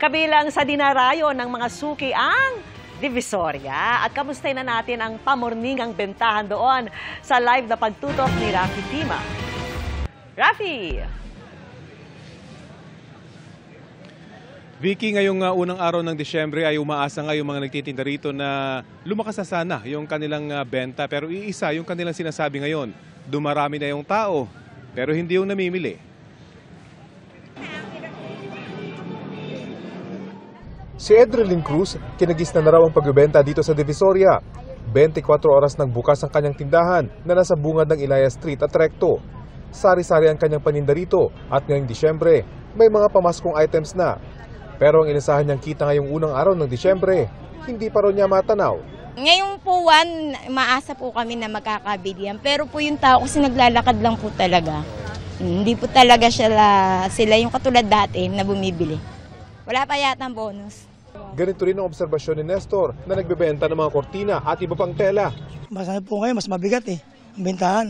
Kabilang sa dinarayo ng mga suki ang Divisoria. At kamustay na natin ang pamorningang bentahan doon sa live na pagtutok ni Rafi Tima. Rafi! Vicky, ngayong unang araw ng Disyembre ay umaasa nga yung mga nagtitinda rito na lumakas na sana yung kanilang benta. Pero iisa yung kanilang sinasabi ngayon, dumarami na yung tao pero hindi yung namimili. Si Edrelyn Cruz, kinagis na raw ang pagbebenta dito sa Divisoria. 24 oras nang bukas ang kanyang tindahan na nasa bungad ng Ilaya Street at Recto. Sari-sari ang kanyang paninda rito at ngayong Disyembre, may mga pamaskong items na. Pero ang inasahan niyang kita ngayong unang araw ng Disyembre, hindi pa rin niya matanaw. Ngayong po, maasa po kami na magkakabilihan. Pero po yung tao kasi naglalakad lang po talaga. Hindi po talaga sila yung katulad dati na bumibili. Wala pa yata ang bonus. Ganito rin ang obserbasyon ni Nestor na nagbebenta ng mga kortina at iba pang tela. Mas po ngayon, mas mabigat ang bentahan.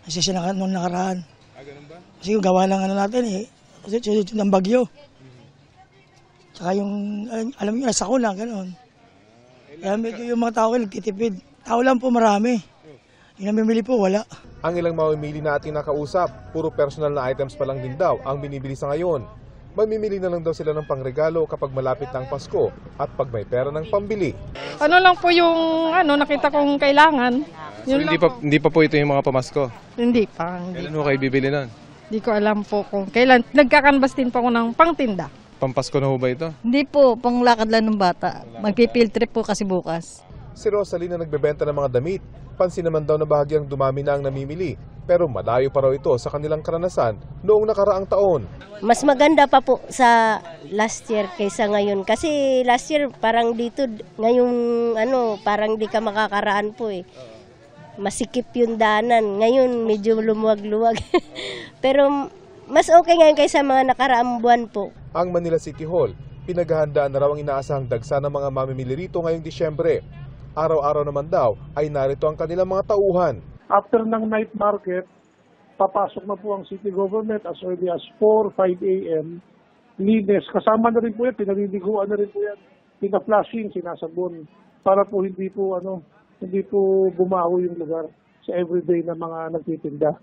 Kasi siya nung nakaraan. Ganun ba? Kasi yung gawa lang natin kasi ng bagyo. Tsaka yung, alam niyo, sakuna, gano'n. Kaya medyo yung mga tao nagtitipid. Tao lang po marami. Yung namimili po, wala. Ang ilang mamimili na ating nakausap, puro personal na items pa lang din daw ang binibili sa ngayon. Mamimili na lang daw sila ng pangregalo kapag malapit ng Pasko at pag may pera ng pambili. Ano lang po yung nakita kong kailangan. So hindi pa po ito yung mga pamasko? Hindi pa. Kailan mo kayo bibili nun? Hindi ko alam po kung kailan. Nagkakanbas din po ako ng pangtinda. Pampasko na ho ba ito? Hindi po, panglakad lang ng bata. Magpipield trip po kasi bukas. Si Rosalie na nagbebenta ng mga damit, pansin naman daw na bahagyang dumami na ang namimili. Pero malayo pa raw ito sa kanilang karanasan noong nakaraang taon. Mas maganda pa po sa last year kaysa ngayon. Kasi last year parang dito, ngayong parang di ka makakaraan po eh. Masikip yung daanan. Ngayon medyo lumuwag-luwag. Pero mas okay ngayon kaysa mga nakaraang buwan po. Ang Manila City Hall, pinaghahandaan na raw ang inaasahang dagsa ng mga mamimili rito ngayong Disyembre. Araw-araw naman daw ay narito ang kanilang mga tauhan. After ng night market, papasok na po ang city government as early as 4, 5 a.m. Linis. Kasama na rin po yan, pinaliliguan na rin po yan. Pina-flushing, sinasabon. Para po hindi po bumaho yung lugar sa everyday na mga nagtitinda.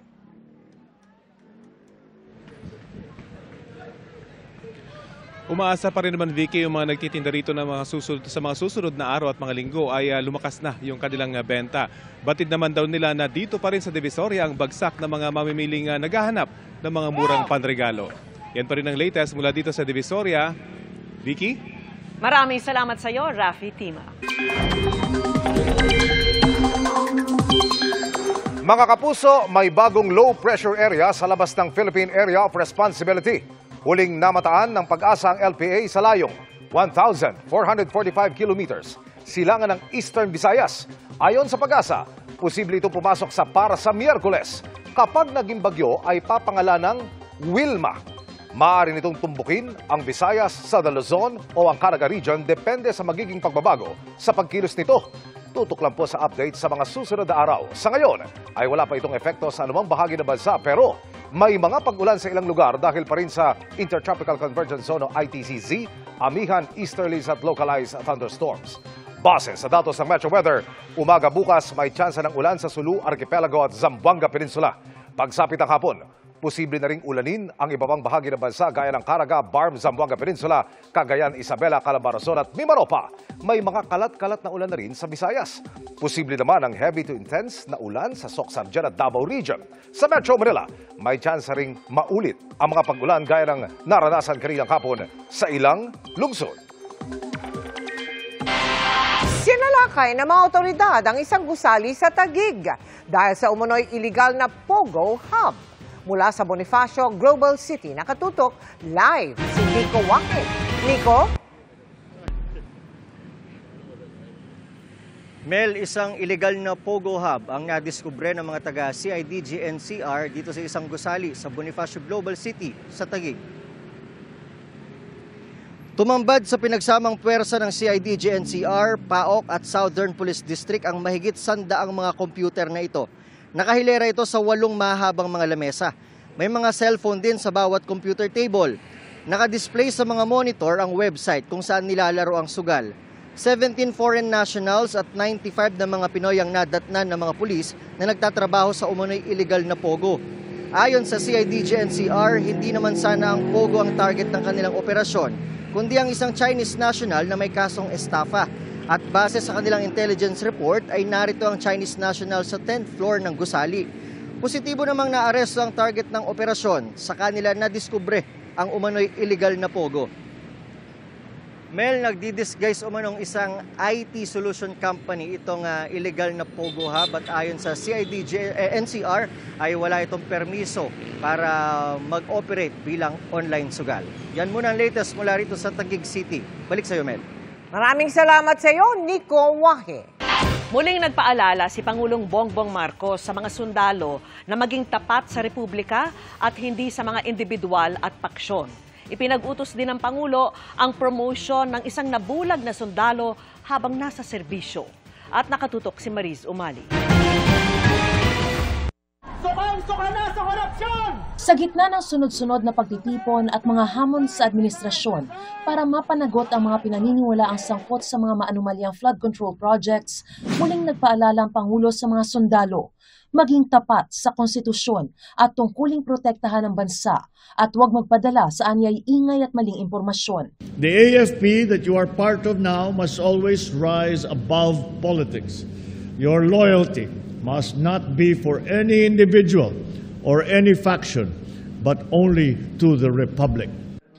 Umaasa pa rin naman, Vicky, yung mga nagtitinda rito na sa mga susunod na araw at mga linggo ay lumakas na yung kanilang benta. Batid naman daw nila na dito pa rin sa Divisoria ang bagsak ng mga mamimiling naghahanap ng mga murang panregalo. Yan pa rin ang latest mula dito sa Divisoria. Vicky? Maraming salamat sa iyo, Rafi Tima. Mga kapuso, may bagong low pressure area sa labas ng Philippine Area of Responsibility. Huling namataan ng pag-asa ang LPA sa layong 1,445 kilometers silangan ng Eastern Visayas. Ayon sa Pag-asa, posible itong pumasok sa para sa Miyerkules. Kapag naging bagyo ay papangalanang Wilma. Maaari nitong tumbukin ang Visayas, Southern Luzon o ang Caraga Region depende sa magiging pagbabago sa pagkilos nito. Tutok lang po sa update sa mga susunod na araw. Sa ngayon ay wala pa itong epekto sa anumang bahagi ng bansa pero may mga pag-ulan sa ilang lugar dahil pa rin sa Intertropical Convergence Zone o ITCZ, amihan, easterlies at localized thunderstorms. Base sa datos ng Metro Weather, umaga bukas may tsansa ng ulan sa Sulu, Archipelago at Zamboanga Peninsula. Pagsapit ng hapon, posible na ring ulanin ang iba pang bahagi ng bansa gaya ng Caraga, Barm, Zamboanga Peninsula, Cagayan, Isabela, Calabarzon at Mimaropa. May mga kalat-kalat na ulan na rin sa Visayas. Posible naman ang heavy to intense na ulan sa Socsamgen at Davao Region. Sa Metro Manila, may tsansa ring maulit ang mga pag-ulan gaya ng naranasan kaninang hapon sa ilang lungsod. Sinalakay ng mga otoridad ang isang gusali sa Taguig dahil sa umunoy iligal na Pogo Hub. Mula sa Bonifacio Global City, nakatutok live si Nico Wake. Nico? Mel, isang illegal na Pogo Hub ang nadiskubre ng mga taga CIDG-NCR dito sa isang gusali sa Bonifacio Global City sa Taguig. Tumambad sa pinagsamang puwersa ng CIDG-NCR, PAOK at Southern Police District ang mahigit 100 mga computer na ito. Nakahilera ito sa 8 mahabang mga lamesa. May mga cellphone din sa bawat computer table. Nakadisplay sa mga monitor ang website kung saan nilalaro ang sugal. 17 foreign nationals at 95 na mga Pinoy ang nadatnan ng mga pulis na nagtatrabaho sa umunoy illegal na Pogo. Ayon sa CIDG-NCR, hindi naman sana ang Pogo ang target ng kanilang operasyon, kundi ang isang Chinese national na may kasong estafa. At base sa kanilang intelligence report ay narito ang Chinese national sa 10th floor ng gusali. Positibo namang naaresto ang target ng operasyon sa kanila na diskubre ang umano'y illegal na Pogo. Mel, nagdi-disguise umanong isang IT solution company itong illegal na Pogo Hub at ayon sa CIDG-NCR ay wala itong permiso para mag-operate bilang online sugal. Yan muna ang latest mula rito sa Taguig City. Balik sa iyo, Mel. Maraming salamat sa iyo, Nico Wake. Muling nagpaalala si Pangulong Bongbong Marcos sa mga sundalo na maging tapat sa Republika at hindi sa mga individual at paksyon. Ipinag-utos din ng Pangulo ang promotion ng isang nabulag na sundalo habang nasa serbisyo. At nakatutok si Mariz Umali. Sukang-suka na sa korupsyon! Sa gitna ng sunod-sunod na pagtitipon at mga hamon sa administrasyon para mapanagot ang mga pinaniniwalaang sangkot sa mga maanumalyang flood control projects, muling nagpaalala ang Pangulo sa mga sundalo, maging tapat sa konstitusyon at tungkuling protektahan ng bansa at huwag magpadala sa anyay ingay at maling impormasyon. The AFP that you are part of now must always rise above politics. Your loyalty must not be for any individual or any faction, but only to the Republic.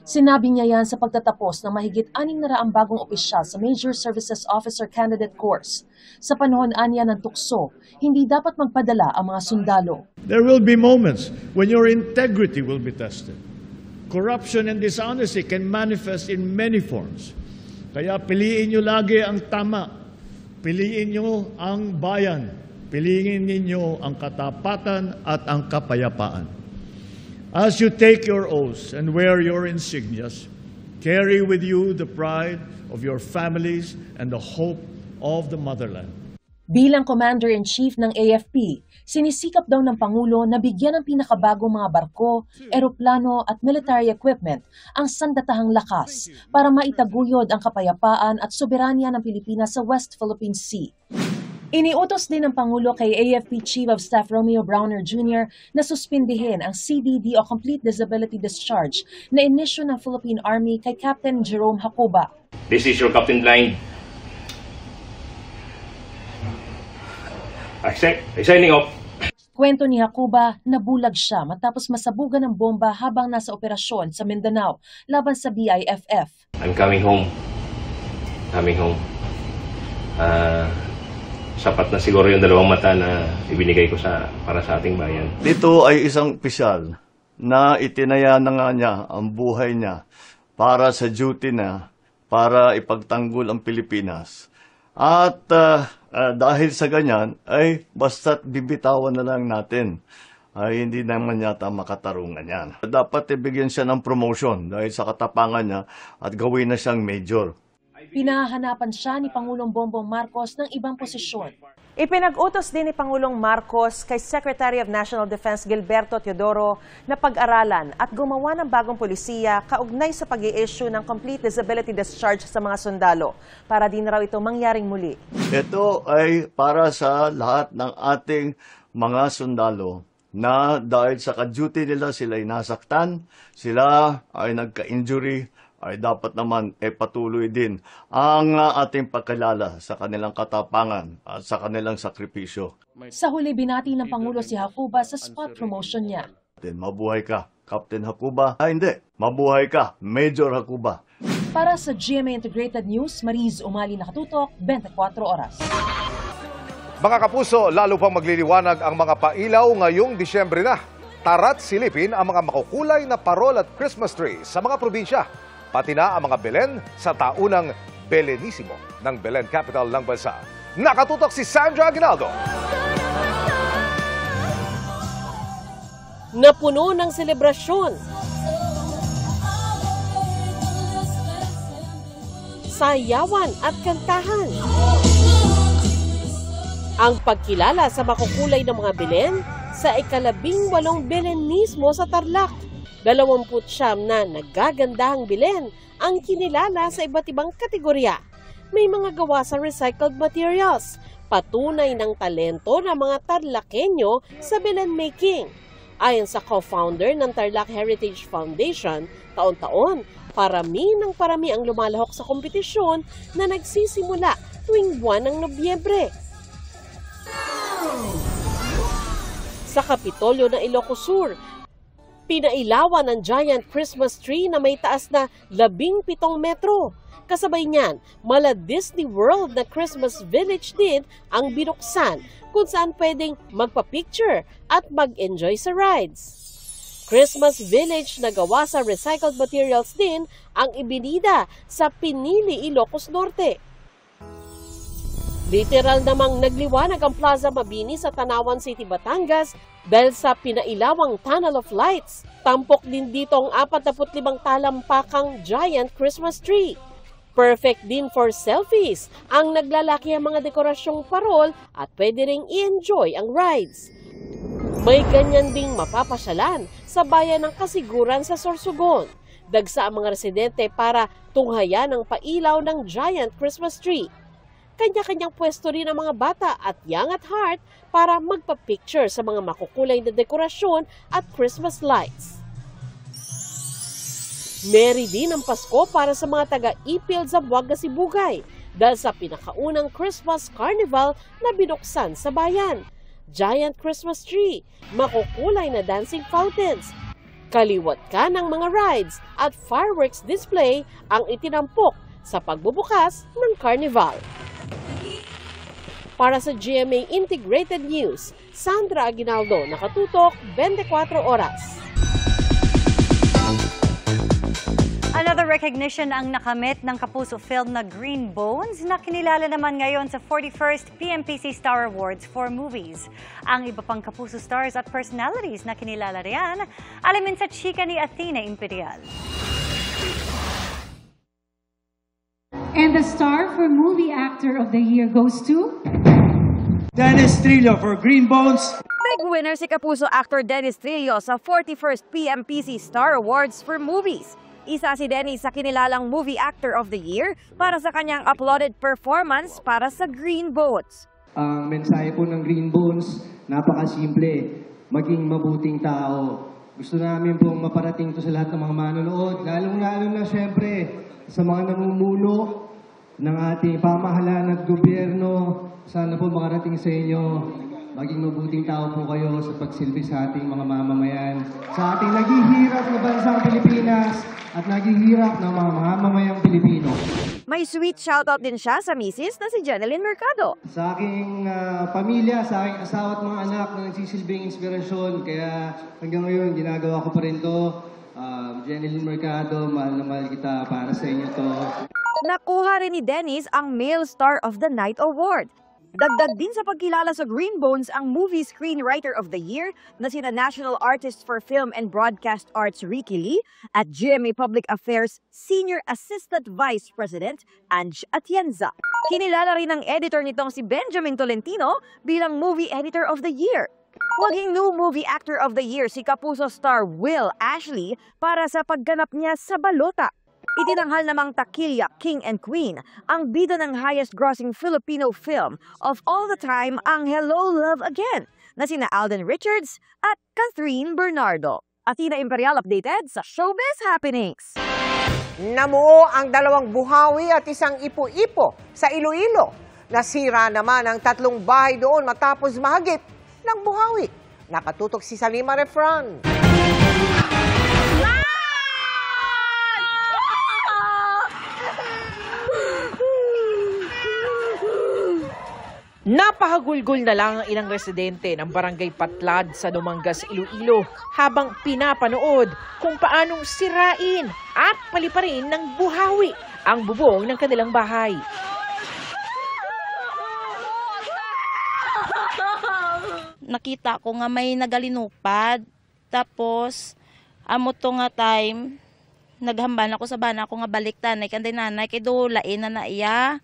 Sinabi niya yan sa pagtatapos ng mahigit 600 bagong opisyal sa Major Services Officer Candidate Course. Sa panahon anya ng tukso, hindi dapat magpadala ang mga sundalo. There will be moments when your integrity will be tested. Corruption and dishonesty can manifest in many forms. Kaya piliin niyo lagi ang tama. Piliin niyo ang bayan. Piliin ninyo ang katapatan at ang kapayapaan. As you take your oaths and wear your insignias, carry with you the pride of your families and the hope of the motherland. Bilang Commander-in-Chief ng AFP, sinisikap daw ng Pangulo na bigyan ng pinakabagong mga barko, eroplano at military equipment ang sandatahang lakas para maitaguyod ang kapayapaan at soberanya ng Pilipinas sa West Philippine Sea. Iniutos din ng Pangulo kay AFP Chief of Staff Romeo Browner Jr. na suspindihin ang CDD o Complete Disability Discharge na inisyu ng Philippine Army kay Captain Jerome Hacoba. This is your Captain Blind. Signing off. Kwento ni Hacoba, nabulag siya matapos masabugan ng bomba habang nasa operasyon sa Mindanao laban sa BIFF. I'm coming home. Sapat na siguro yung 2 mata na ibinigay ko para sa ating bayan. Dito ay isang opisyal na itinaya na nga niya ang buhay niya para sa duty na para ipagtanggol ang Pilipinas. At dahil sa ganyan, ay basta't bibitawan na lang natin. Ay hindi naman yata makatarungan yan. Dapat ibigyan siya ng promotion dahil sa katapangan niya at gawin na siyang major. Pinahanapan siya ni Pangulong Bongbong Marcos ng ibang posisyon. Ipinag-utos din ni Pangulong Marcos kay Secretary of National Defense Gilberto Teodoro na pag-aralan at gumawa ng bagong polisiya kaugnay sa pag-i-issue ng complete disability discharge sa mga sundalo para din raw ito mangyaring muli. Ito ay para sa lahat ng ating mga sundalo na dahil sa ka-duty nila sila ay nasaktan, sila ay nagka-injury, ay dapat naman patuloy din ang ating pagkilala sa kanilang katapangan at sa kanilang sakripisyo. Sa huli, binati ng Pangulo si Hakuba sa spot promotion niya. Mabuhay ka, Captain Hakuba. Hindi, mabuhay ka, Major Hakuba. Para sa GMA Integrated News, Mariz Umali nakatutok, 24 oras. Mga kapuso, lalo pang magliliwanag ang mga pailaw ngayong Disyembre na. Tara't silipin ang mga makukulay na parol at Christmas tree sa mga probinsya. Pati na ang mga Belen sa taunang Belenisimo ng Belen Capital ng bansa. Nakatutok si Sandra Aguinaldo. Napuno ng selebrasyon. Sayawan at kantahan. Ang pagkilala sa makukulay ng mga Belen sa ika-18 Belenismo sa Tarlac. 29 na nagagandahang Belen ang kinilala sa iba't ibang kategorya. May mga gawa sa recycled materials, patunay ng talento ng mga Tarlakenyo sa Belen making. Ayon sa co-founder ng Tarlac Heritage Foundation, taon-taon, parami ang lumalahok sa kompetisyon na nagsisimula tuwing buwan ng Nobyembre. Sa Kapitolyo ng Ilocos Sur, pinailawan ng giant Christmas tree na may taas na 17 metro. Kasabay niyan, mala Disney World na Christmas Village din ang binuksan kung saan pwedeng magpa-picture at mag-enjoy sa rides. Christmas Village na gawa sa recycled materials din ang ibinida sa Pinili, Ilocos Norte. Literal namang nagliwanag ang Plaza Mabini sa Tanawan City, Batangas dahil sa pinailawang Tunnel of Lights. Tampok din dito ang 45 talampakang giant Christmas tree. Perfect din for selfies ang naglalaki ang mga dekorasyong parol at pwede ring i-enjoy ang rides. May ganyan ding mapapasyalan sa bayan ng Kasiguran sa Sorsogon. Dagsa ang mga residente para tunghayan ang pailaw ng giant Christmas tree. Kanya-kanyang pwesto rin ang mga bata at young at heart para magpa-picture sa mga makukulay na dekorasyon at Christmas lights. Merry din ang Pasko para sa mga taga-Ipil Zamboanga Sibugay dahil sa pinakaunang Christmas Carnival na binuksan sa bayan. Giant Christmas tree, makukulay na dancing fountains, kaliwat ka ng mga rides at fireworks display ang itinampok sa pagbubukas ng Carnival. Para sa GMA Integrated News, Sandra Aguinaldo, nakatutok, 24 oras. Another recognition ang nakamit ng Kapuso film na Green Bones na kinilala naman ngayon sa 41st PMPC Star Awards for Movies. Ang iba pang Kapuso stars at personalities na kinilala riyan, alamin sa chika ni Athena Imperial. And the star for Movie Actor of the Year goes to Dennis Trillo for Green Bones. Big winner si Kapuso actor Dennis Trillo sa 41st PMPC Star Awards for Movies. Isa si Dennis sa kinilalang Movie Actor of the Year para sa kanyang uploaded performance para sa Green Bones. Ang mensahe po ng Green Bones, napakasimple, maging mabuting tao. Gusto namin pong maparating to sa lahat ng mga manonood, lalong-lalo na syempre sa mga namumuno ng ating pamahalaan at gobyerno. Sana po makarating sa inyo, maging mabuting tao po kayo sa pagsilbi sa ating mga mamamayan, sa ating naghihirap na bansang Pilipinas at naghihirap ng mga mamamayang Pilipino. May sweet shoutout din siya sa misis na si Jeneline Mercado. Sa aking pamilya, sa aking asawa at mga anak na nagsisilbing inspirasyon, kaya hanggang ngayon ginagawa ko pa rin to. Jeneline Mercado, mahal na mahal kita, para sa inyo to. Nakuha rin ni Dennis ang Male Star of the Night Award. Dagdag din sa pagkilala sa Green Bones ang Movie Screenwriter of the Year na sina National Artist for Film and Broadcast Arts Ricky Lee at GMA Public Affairs Senior Assistant Vice President Ange Atienza. Kinilala rin ang editor nitong si Benjamin Tolentino bilang Movie Editor of the Year. Naging new Movie Actor of the Year si Kapuso star Will Ashley para sa pagganap niya sa Balota. Itinanghal namang Takilya, King and Queen, ang bida ng highest-grossing Filipino film of all the time ang Hello, Love Again na sina Alden Richards at Catherine Bernardo. Athena Imperial updated sa Showbiz Happenings. Namuo ang 2 buhawi at 1 ipo-ipo sa Iloilo. Nasira naman ang 3 bahay doon matapos mahagip ng buhawi. Nakatutok si Salima Refran. Napahagulgol na lang ang ilang residente ng Barangay Patlad sa Dumangas, Iloilo habang pinapanood kung paanong sirain at paliparin ng buhawi ang bubong ng kanilang bahay. Nakita ko nga may nagalinupad, tapos amo to nga time, naghamban ako sa bana ko nga baliktan, ay kanday nanay, kay dulain na naiya.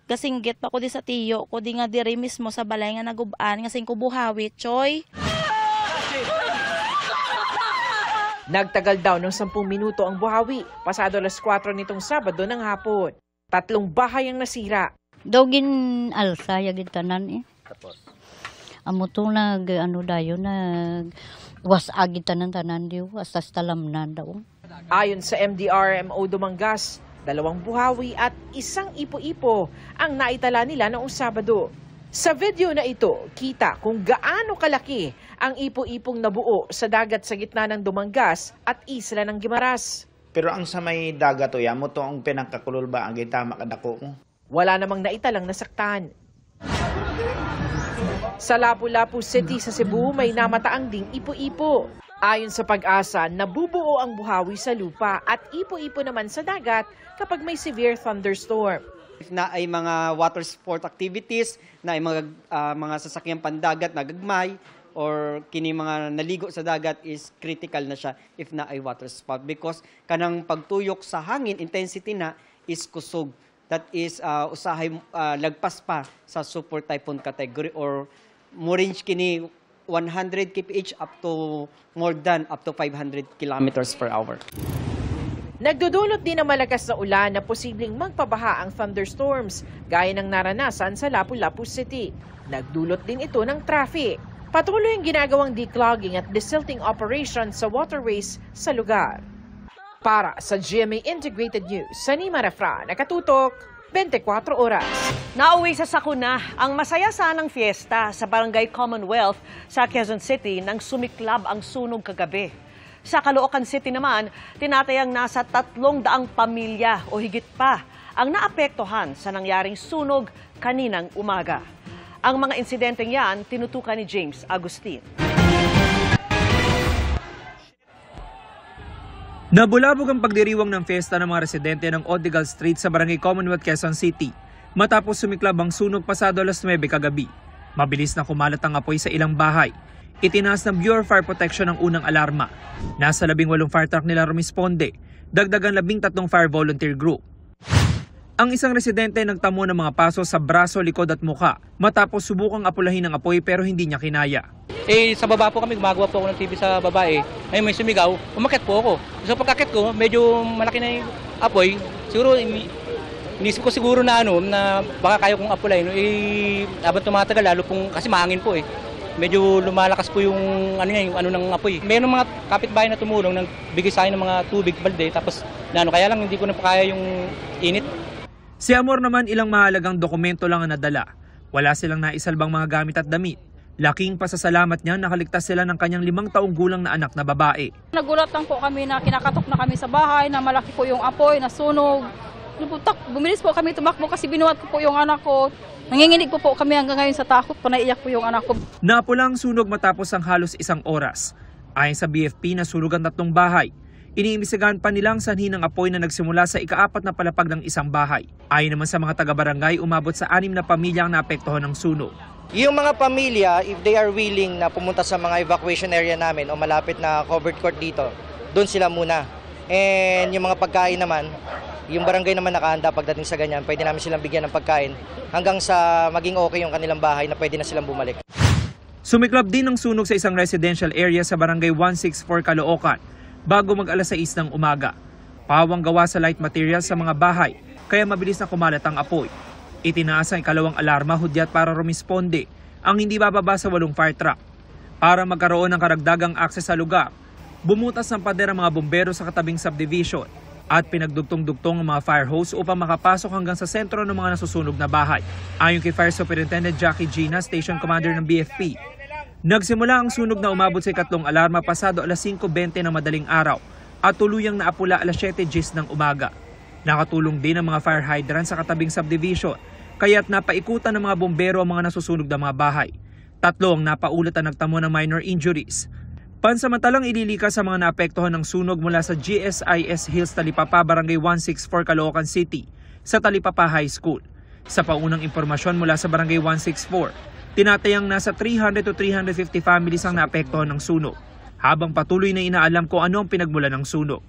Kasinggit pa ko di sa tiyo ko di nga diri mismo sa balay nga nagubaan nga sing ko buhawi, choy. Nagtagal daw ng 10 minuto ang buhawi, pasado alas 4 nitong Sabado ng hapon. 3 bahay ang nasira. Dogin alsa yagid tanan eh. Tapos amo to was agid tanan diw astas talamnan daw. Ayon sa MDRMO Dumangas, 2 buhawi at 1 ipo-ipo ang naitala nila noong Sabado. Sa video na ito, kita kung gaano kalaki ang ipo-ipong nabuo sa dagat sa gitna ng Dumangas at isla ng Guimaras. Pero ang sa may dagat to, mo to ang pinangkakululba ang gitama kadako mo. Wala namang naitalang nasaktan. Sa Lapu-Lapu City sa Cebu, may namataang ding ipo-ipo. Ayon sa Pag-asa, nabubuo ang buhawi sa lupa at ipo-ipo naman sa dagat kapag may severe thunderstorm. Na ay mga water sport activities, na ay mga sasakyang pandagat na gagmay, or kini mga naligo sa dagat is critical na siya if na ay water sport. Because kanang pagtuyok sa hangin, intensity na is kusog. That is usahay lagpas pa sa super typhoon category or mo range kini 100 kph up to more than up to 500 kilometers per hour. Nagdudulot din ng malakas na ulan na posibleng magpabaha ang thunderstorms gaya ng naranasan sa Lapu-Lapu City. Nagdulot din ito ng traffic. Patuloy ang ginagawang declogging at desilting operations sa waterways sa lugar. Para sa GMA Integrated News, Salima Refran, nakatutok 24 oras. Nauwi sa sakuna ang masaya sanang fiesta sa Barangay Commonwealth sa Quezon City nang sumiklab ang sunog kagabi. Sa Caloocan City naman, tinatayang nasa 300 pamilya o higit pa ang naapektuhan sa nangyaring sunog kaninang umaga. Ang mga insidenteng yan tinutukan ni James Agustin. Nabulabog ang pagdiriwang ng fiesta ng mga residente ng Odigal Street sa Barangay Commonwealth, Quezon City matapos sumiklab ang sunog pasado alas 9 kagabi. Mabilis na kumalat ang apoy sa ilang bahay. Itinaas ng Bureau of Fire Protection ang unang alarma. Nasa 18 fire truck nila rumisponde, dagdagan 13 fire volunteer group. Ang isang residente nagtamo ng mga paso sa braso, likod at muka matapos subukang apulahin ng apoy pero hindi niya kinaya. Sa baba po kami, gumagawa po ako ng TV sa baba Ay may sumigaw, umakyat po ako. So pagkakit ko, medyo malaki na yung apoy. Siguro, inisip ko siguro na na baka kaya kong apulayin. Habang tumatagal, lalo pong, kasi mahangin po Medyo lumalakas po yung ng apoy. Mayroong mga kapitbahay na tumulong, nagbigay sa akin ng mga tubig, balde, tapos kaya lang hindi ko na kaya yung init. Si Amor naman ilang mahalagang dokumento lang ang nadala. Wala silang naisalbang mga gamit at damit. Laking pasasalamat niya nakaligtas sila ng kanyang 5 taong gulang na anak na babae. Nagulat lang po kami na kinakatok na kami sa bahay, na malaki po yung apoy, nasunog. Bumilis po kami tumakbo kasi binuhat ko po yung anak ko. Nanginginig po kami hanggang ngayon sa takot po, naiyak po yung anak ko. Napula ang sunog matapos ang halos 1 oras. Ayon sa BFP, nasunog ang 3 bahay. Iniimbestigahan pa nilang sanhi ng apoy na nagsimula sa ika-4 na palapag ng isang bahay. Ayon naman sa mga taga-barangay, umabot sa 6 na pamilya ang naapektuhan ng sunog. Yung mga pamilya, if they are willing na pumunta sa mga evacuation area namin o malapit na covered court dito, doon sila muna. And yung mga pagkain naman, yung barangay naman nakahanda pagdating sa ganyan, pwede namin silang bigyan ng pagkain hanggang sa maging okay yung kanilang bahay na pwede na silang bumalik. Sumiklab din ang sunog sa isang residential area sa barangay 164 Caloocan bago mag-alas 6 ng umaga. Pawang gawa sa light materials sa mga bahay, kaya mabilis na kumalat ang apoy. Itinaas ang ikalawang alarma hudyat para rumisponde ang hindi bababa sa 8 fire truck. Para magkaroon ng karagdagang akses sa lugar, bumutas ng pader ang mga bumbero sa katabing subdivision at pinagdugtong-dugtong ang mga fire hose upang makapasok hanggang sa sentro ng mga nasusunog na bahay. Ayon kay Fire Superintendent Jackie Gina, Station Commander ng BFP, nagsimula ang sunog na umabot sa ikatlong alarma pasado alas 5:20 ng madaling araw at tuluyang naapula alas 7:10 ng umaga. Nakatulong din ang mga fire hydrant sa katabing subdivision, kaya't napaikutan ng mga bumbero ang mga nasusunog na mga bahay. 3 ang napaulat ang nagtamo ng minor injuries. Pansamantalang ililikas sa mga naapektuhan ng sunog mula sa GSIS Hills Talipapa, Barangay 164, Caloocan City, sa Talipapa High School. Sa paunang impormasyon mula sa Barangay 164, tinatayang nasa 300 to 350 families ang naapektuhan ng sunog, habang patuloy na inaalam kung ano ang pinagmulan ng sunog.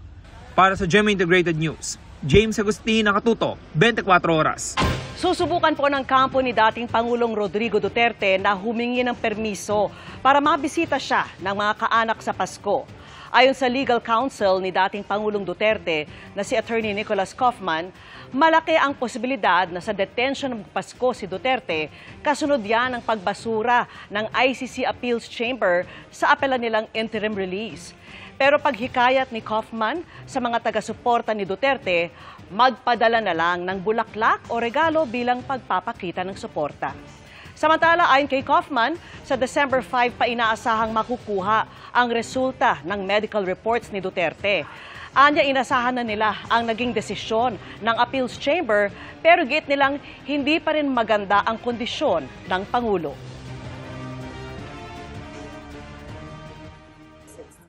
Para sa GMA Integrated News, James Agustin, nakatutok, 24 oras. Susubukan po ng kampo ni dating Pangulong Rodrigo Duterte na humingi ng permiso para mabisita siya ng mga kaanak sa Pasko. Ayon sa legal counsel ni dating Pangulong Duterte na si Attorney Nicholas Kaufman, malaki ang posibilidad na sa detention ng Pasko si Duterte, kasunod yan ng pagbasura ng ICC Appeals Chamber sa apela nilang interim release. Pero paghikayat ni Kaufman sa mga taga-suporta ni Duterte, magpadala na lang ng bulaklak o regalo bilang pagpapakita ng suporta. Samantala, ayon kay Kaufman, sa December 5 pa inaasahang makukuha ang resulta ng medical reports ni Duterte. Anya, inasahan na nila ang naging desisyon ng Appeals Chamber, pero git nilang hindi pa rin maganda ang kondisyon ng Pangulo.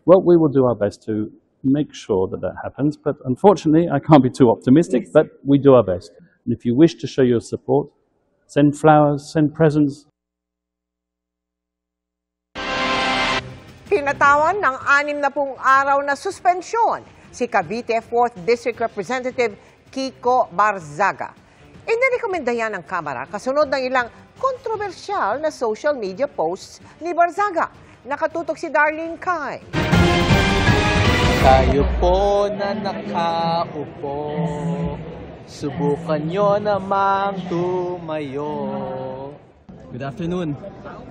Well, we will do our best to make sure that that happens, but unfortunately, I can't be too optimistic, but we do our best. And if you wish to show your support, send flowers, send presents. Pinatawan ng 60 araw na suspensyon si Cavite 4th District Representative Kiko Barzaga. Inirekomenda yan ng Kamara kasunod ng ilang kontrobersyal na social media posts ni Barzaga. Nakatutok si Darlene Kai. Tayo po na nakaupo, subukan nyo namang tumayo. Good afternoon.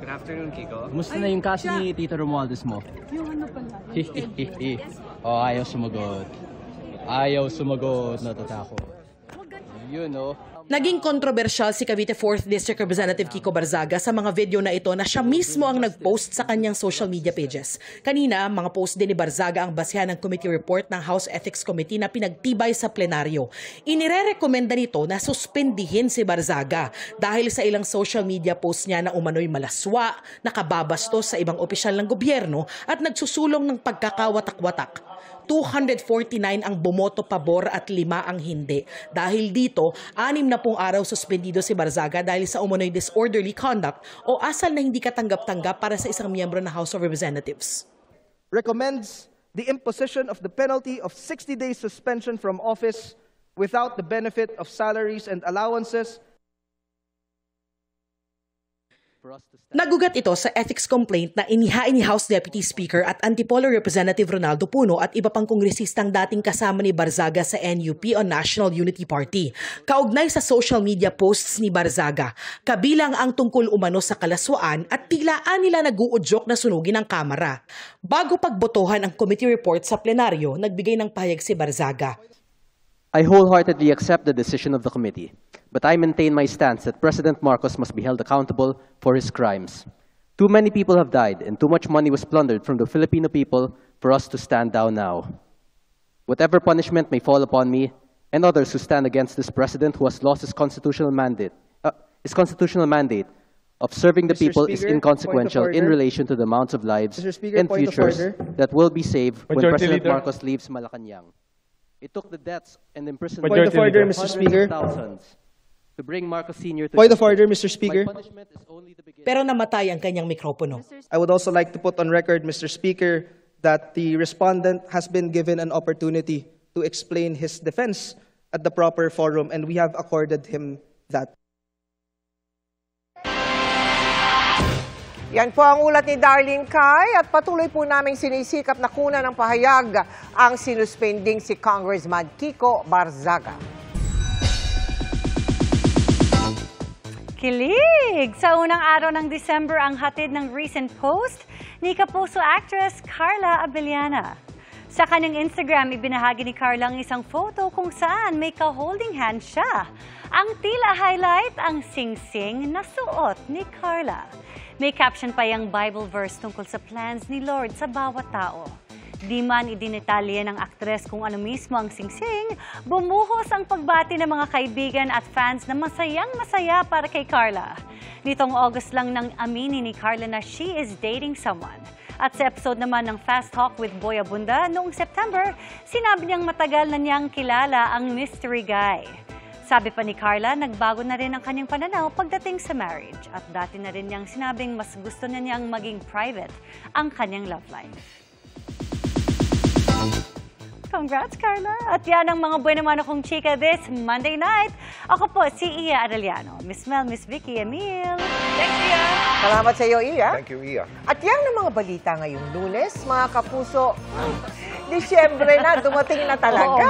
Good afternoon, Kiko. Kumusta na yung cash ni Tito Romualdez mo? Yung ano pala? Oh, ayaw sumagot. Ayaw sumagot, natatakot. Yun, oh. Naging kontrobersyal si Cavite 4th District Representative Kiko Barzaga sa mga video na ito na siya mismo ang nag-post sa kanyang social media pages. Kanina, mga post din ni Barzaga ang basehan ng committee report ng House Ethics Committee na pinagtibay sa plenaryo. Inirerekomenda nito na suspendihin si Barzaga dahil sa ilang social media post niya na umano'y malaswa, nakababastos sa ibang opisyal ng gobyerno at nagsusulong ng pagkakawatak-watak. 249 ang bumoto pabor at 5 ang hindi. Dahil dito, 60 araw suspendido si Barzaga dahil sa umano'y disorderly conduct o asal na hindi katanggap-tanggap para sa isang miyembro ng House of Representatives. Recommends the imposition of the penalty of 60 days suspension from office without the benefit of salaries and allowances. Nagugat ito sa ethics complaint na inihain ni House Deputy Speaker at Antipolo Representative Ronaldo Puno at iba pang kongresistang dating kasama ni Barzaga sa NUP o National Unity Party. Kaugnay sa social media posts ni Barzaga, kabilang ang tungkol umano sa kalaswaan at tilaan nila nag-uudyok na sunugin ang Kamara. Bago pagbotohan ang committee report sa plenaryo, nagbigay ng pahayag si Barzaga. I wholeheartedly accept the decision of the committee, but I maintain my stance that President Marcos must be held accountable for his crimes. Too many people have died and too much money was plundered from the Filipino people for us to stand down now. Whatever punishment may fall upon me and others who stand against this president who has lost his constitutional mandate, of serving the Mr. people is Speaker, inconsequential point of in order. relation to the amounts of lives Mr. Speaker, and point of futures order. that will be saved when Majority President Leader. Marcos leaves Malacanang. It took the deaths and imprisonment Point of order, of Mr. hundreds Speaker. of thousands to bring Marcos Sr. to Point of justice. order, Mr. Speaker. My punishment is only the beginning. Pero namatay ang kanyang mikropono. I would also like to put on record, Mr. Speaker, that the respondent has been given an opportunity to explain his defense at the proper forum, and we have accorded him that. Yan po ang ulat ni Darlene Kai at patuloy po naming sinisikap na kunan ng pahayag ang sinuspending si Congressman Kiko Barzaga. Kilig! Sa unang araw ng December ang hatid ng recent post ni Kapuso actress Carla Abellana. Sa kanyang Instagram, ibinahagi ni Carla ang isang photo kung saan may ka-holding hand siya. Ang tila highlight ang sing-sing na suot ni Carla. May caption pa yung Bible verse tungkol sa plans ni Lord sa bawat tao. Di man idinetalye ng aktres kung ano mismo ang sing-sing, bumuhos ang pagbati ng mga kaibigan at fans na masayang-masaya para kay Carla. Nitong August lang nang aminin ni Carla na she is dating someone. At sa episode naman ng Fast Talk with Boy Abunda noong September, sinabi niyang matagal na niyang kilala ang mystery guy. Sabi pa ni Carla, nagbago na rin ang kanyang pananaw pagdating sa marriage. At dati na rin niyang sinabing mas gusto na niyang maging private ang kanyang love life. Congrats, Carla! At yan ang mga buwan-naman akong chika this Monday night. Ako po si Iya Arellano. Miss Mel, Miss Vicky, Emil. Thanks, Iya! Salamat sa iyo, Iya. Thank you, Iya. At yan ang mga balita ngayong Lunes, mga kapuso. Disyembre na, dumating na talaga.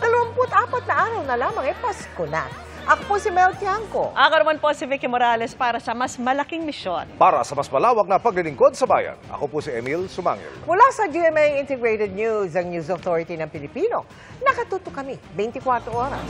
24 na araw na lamang, Pasko na. Ako po si Mel Tiangco. Ako naman po si Vicky Morales para sa mas malaking misyon. Para sa mas malawak na paglilingkod sa bayan, ako po si Emil Sumangil. Mula sa GMA Integrated News, ang News Authority ng Pilipino, nakatuto kami 24 oras.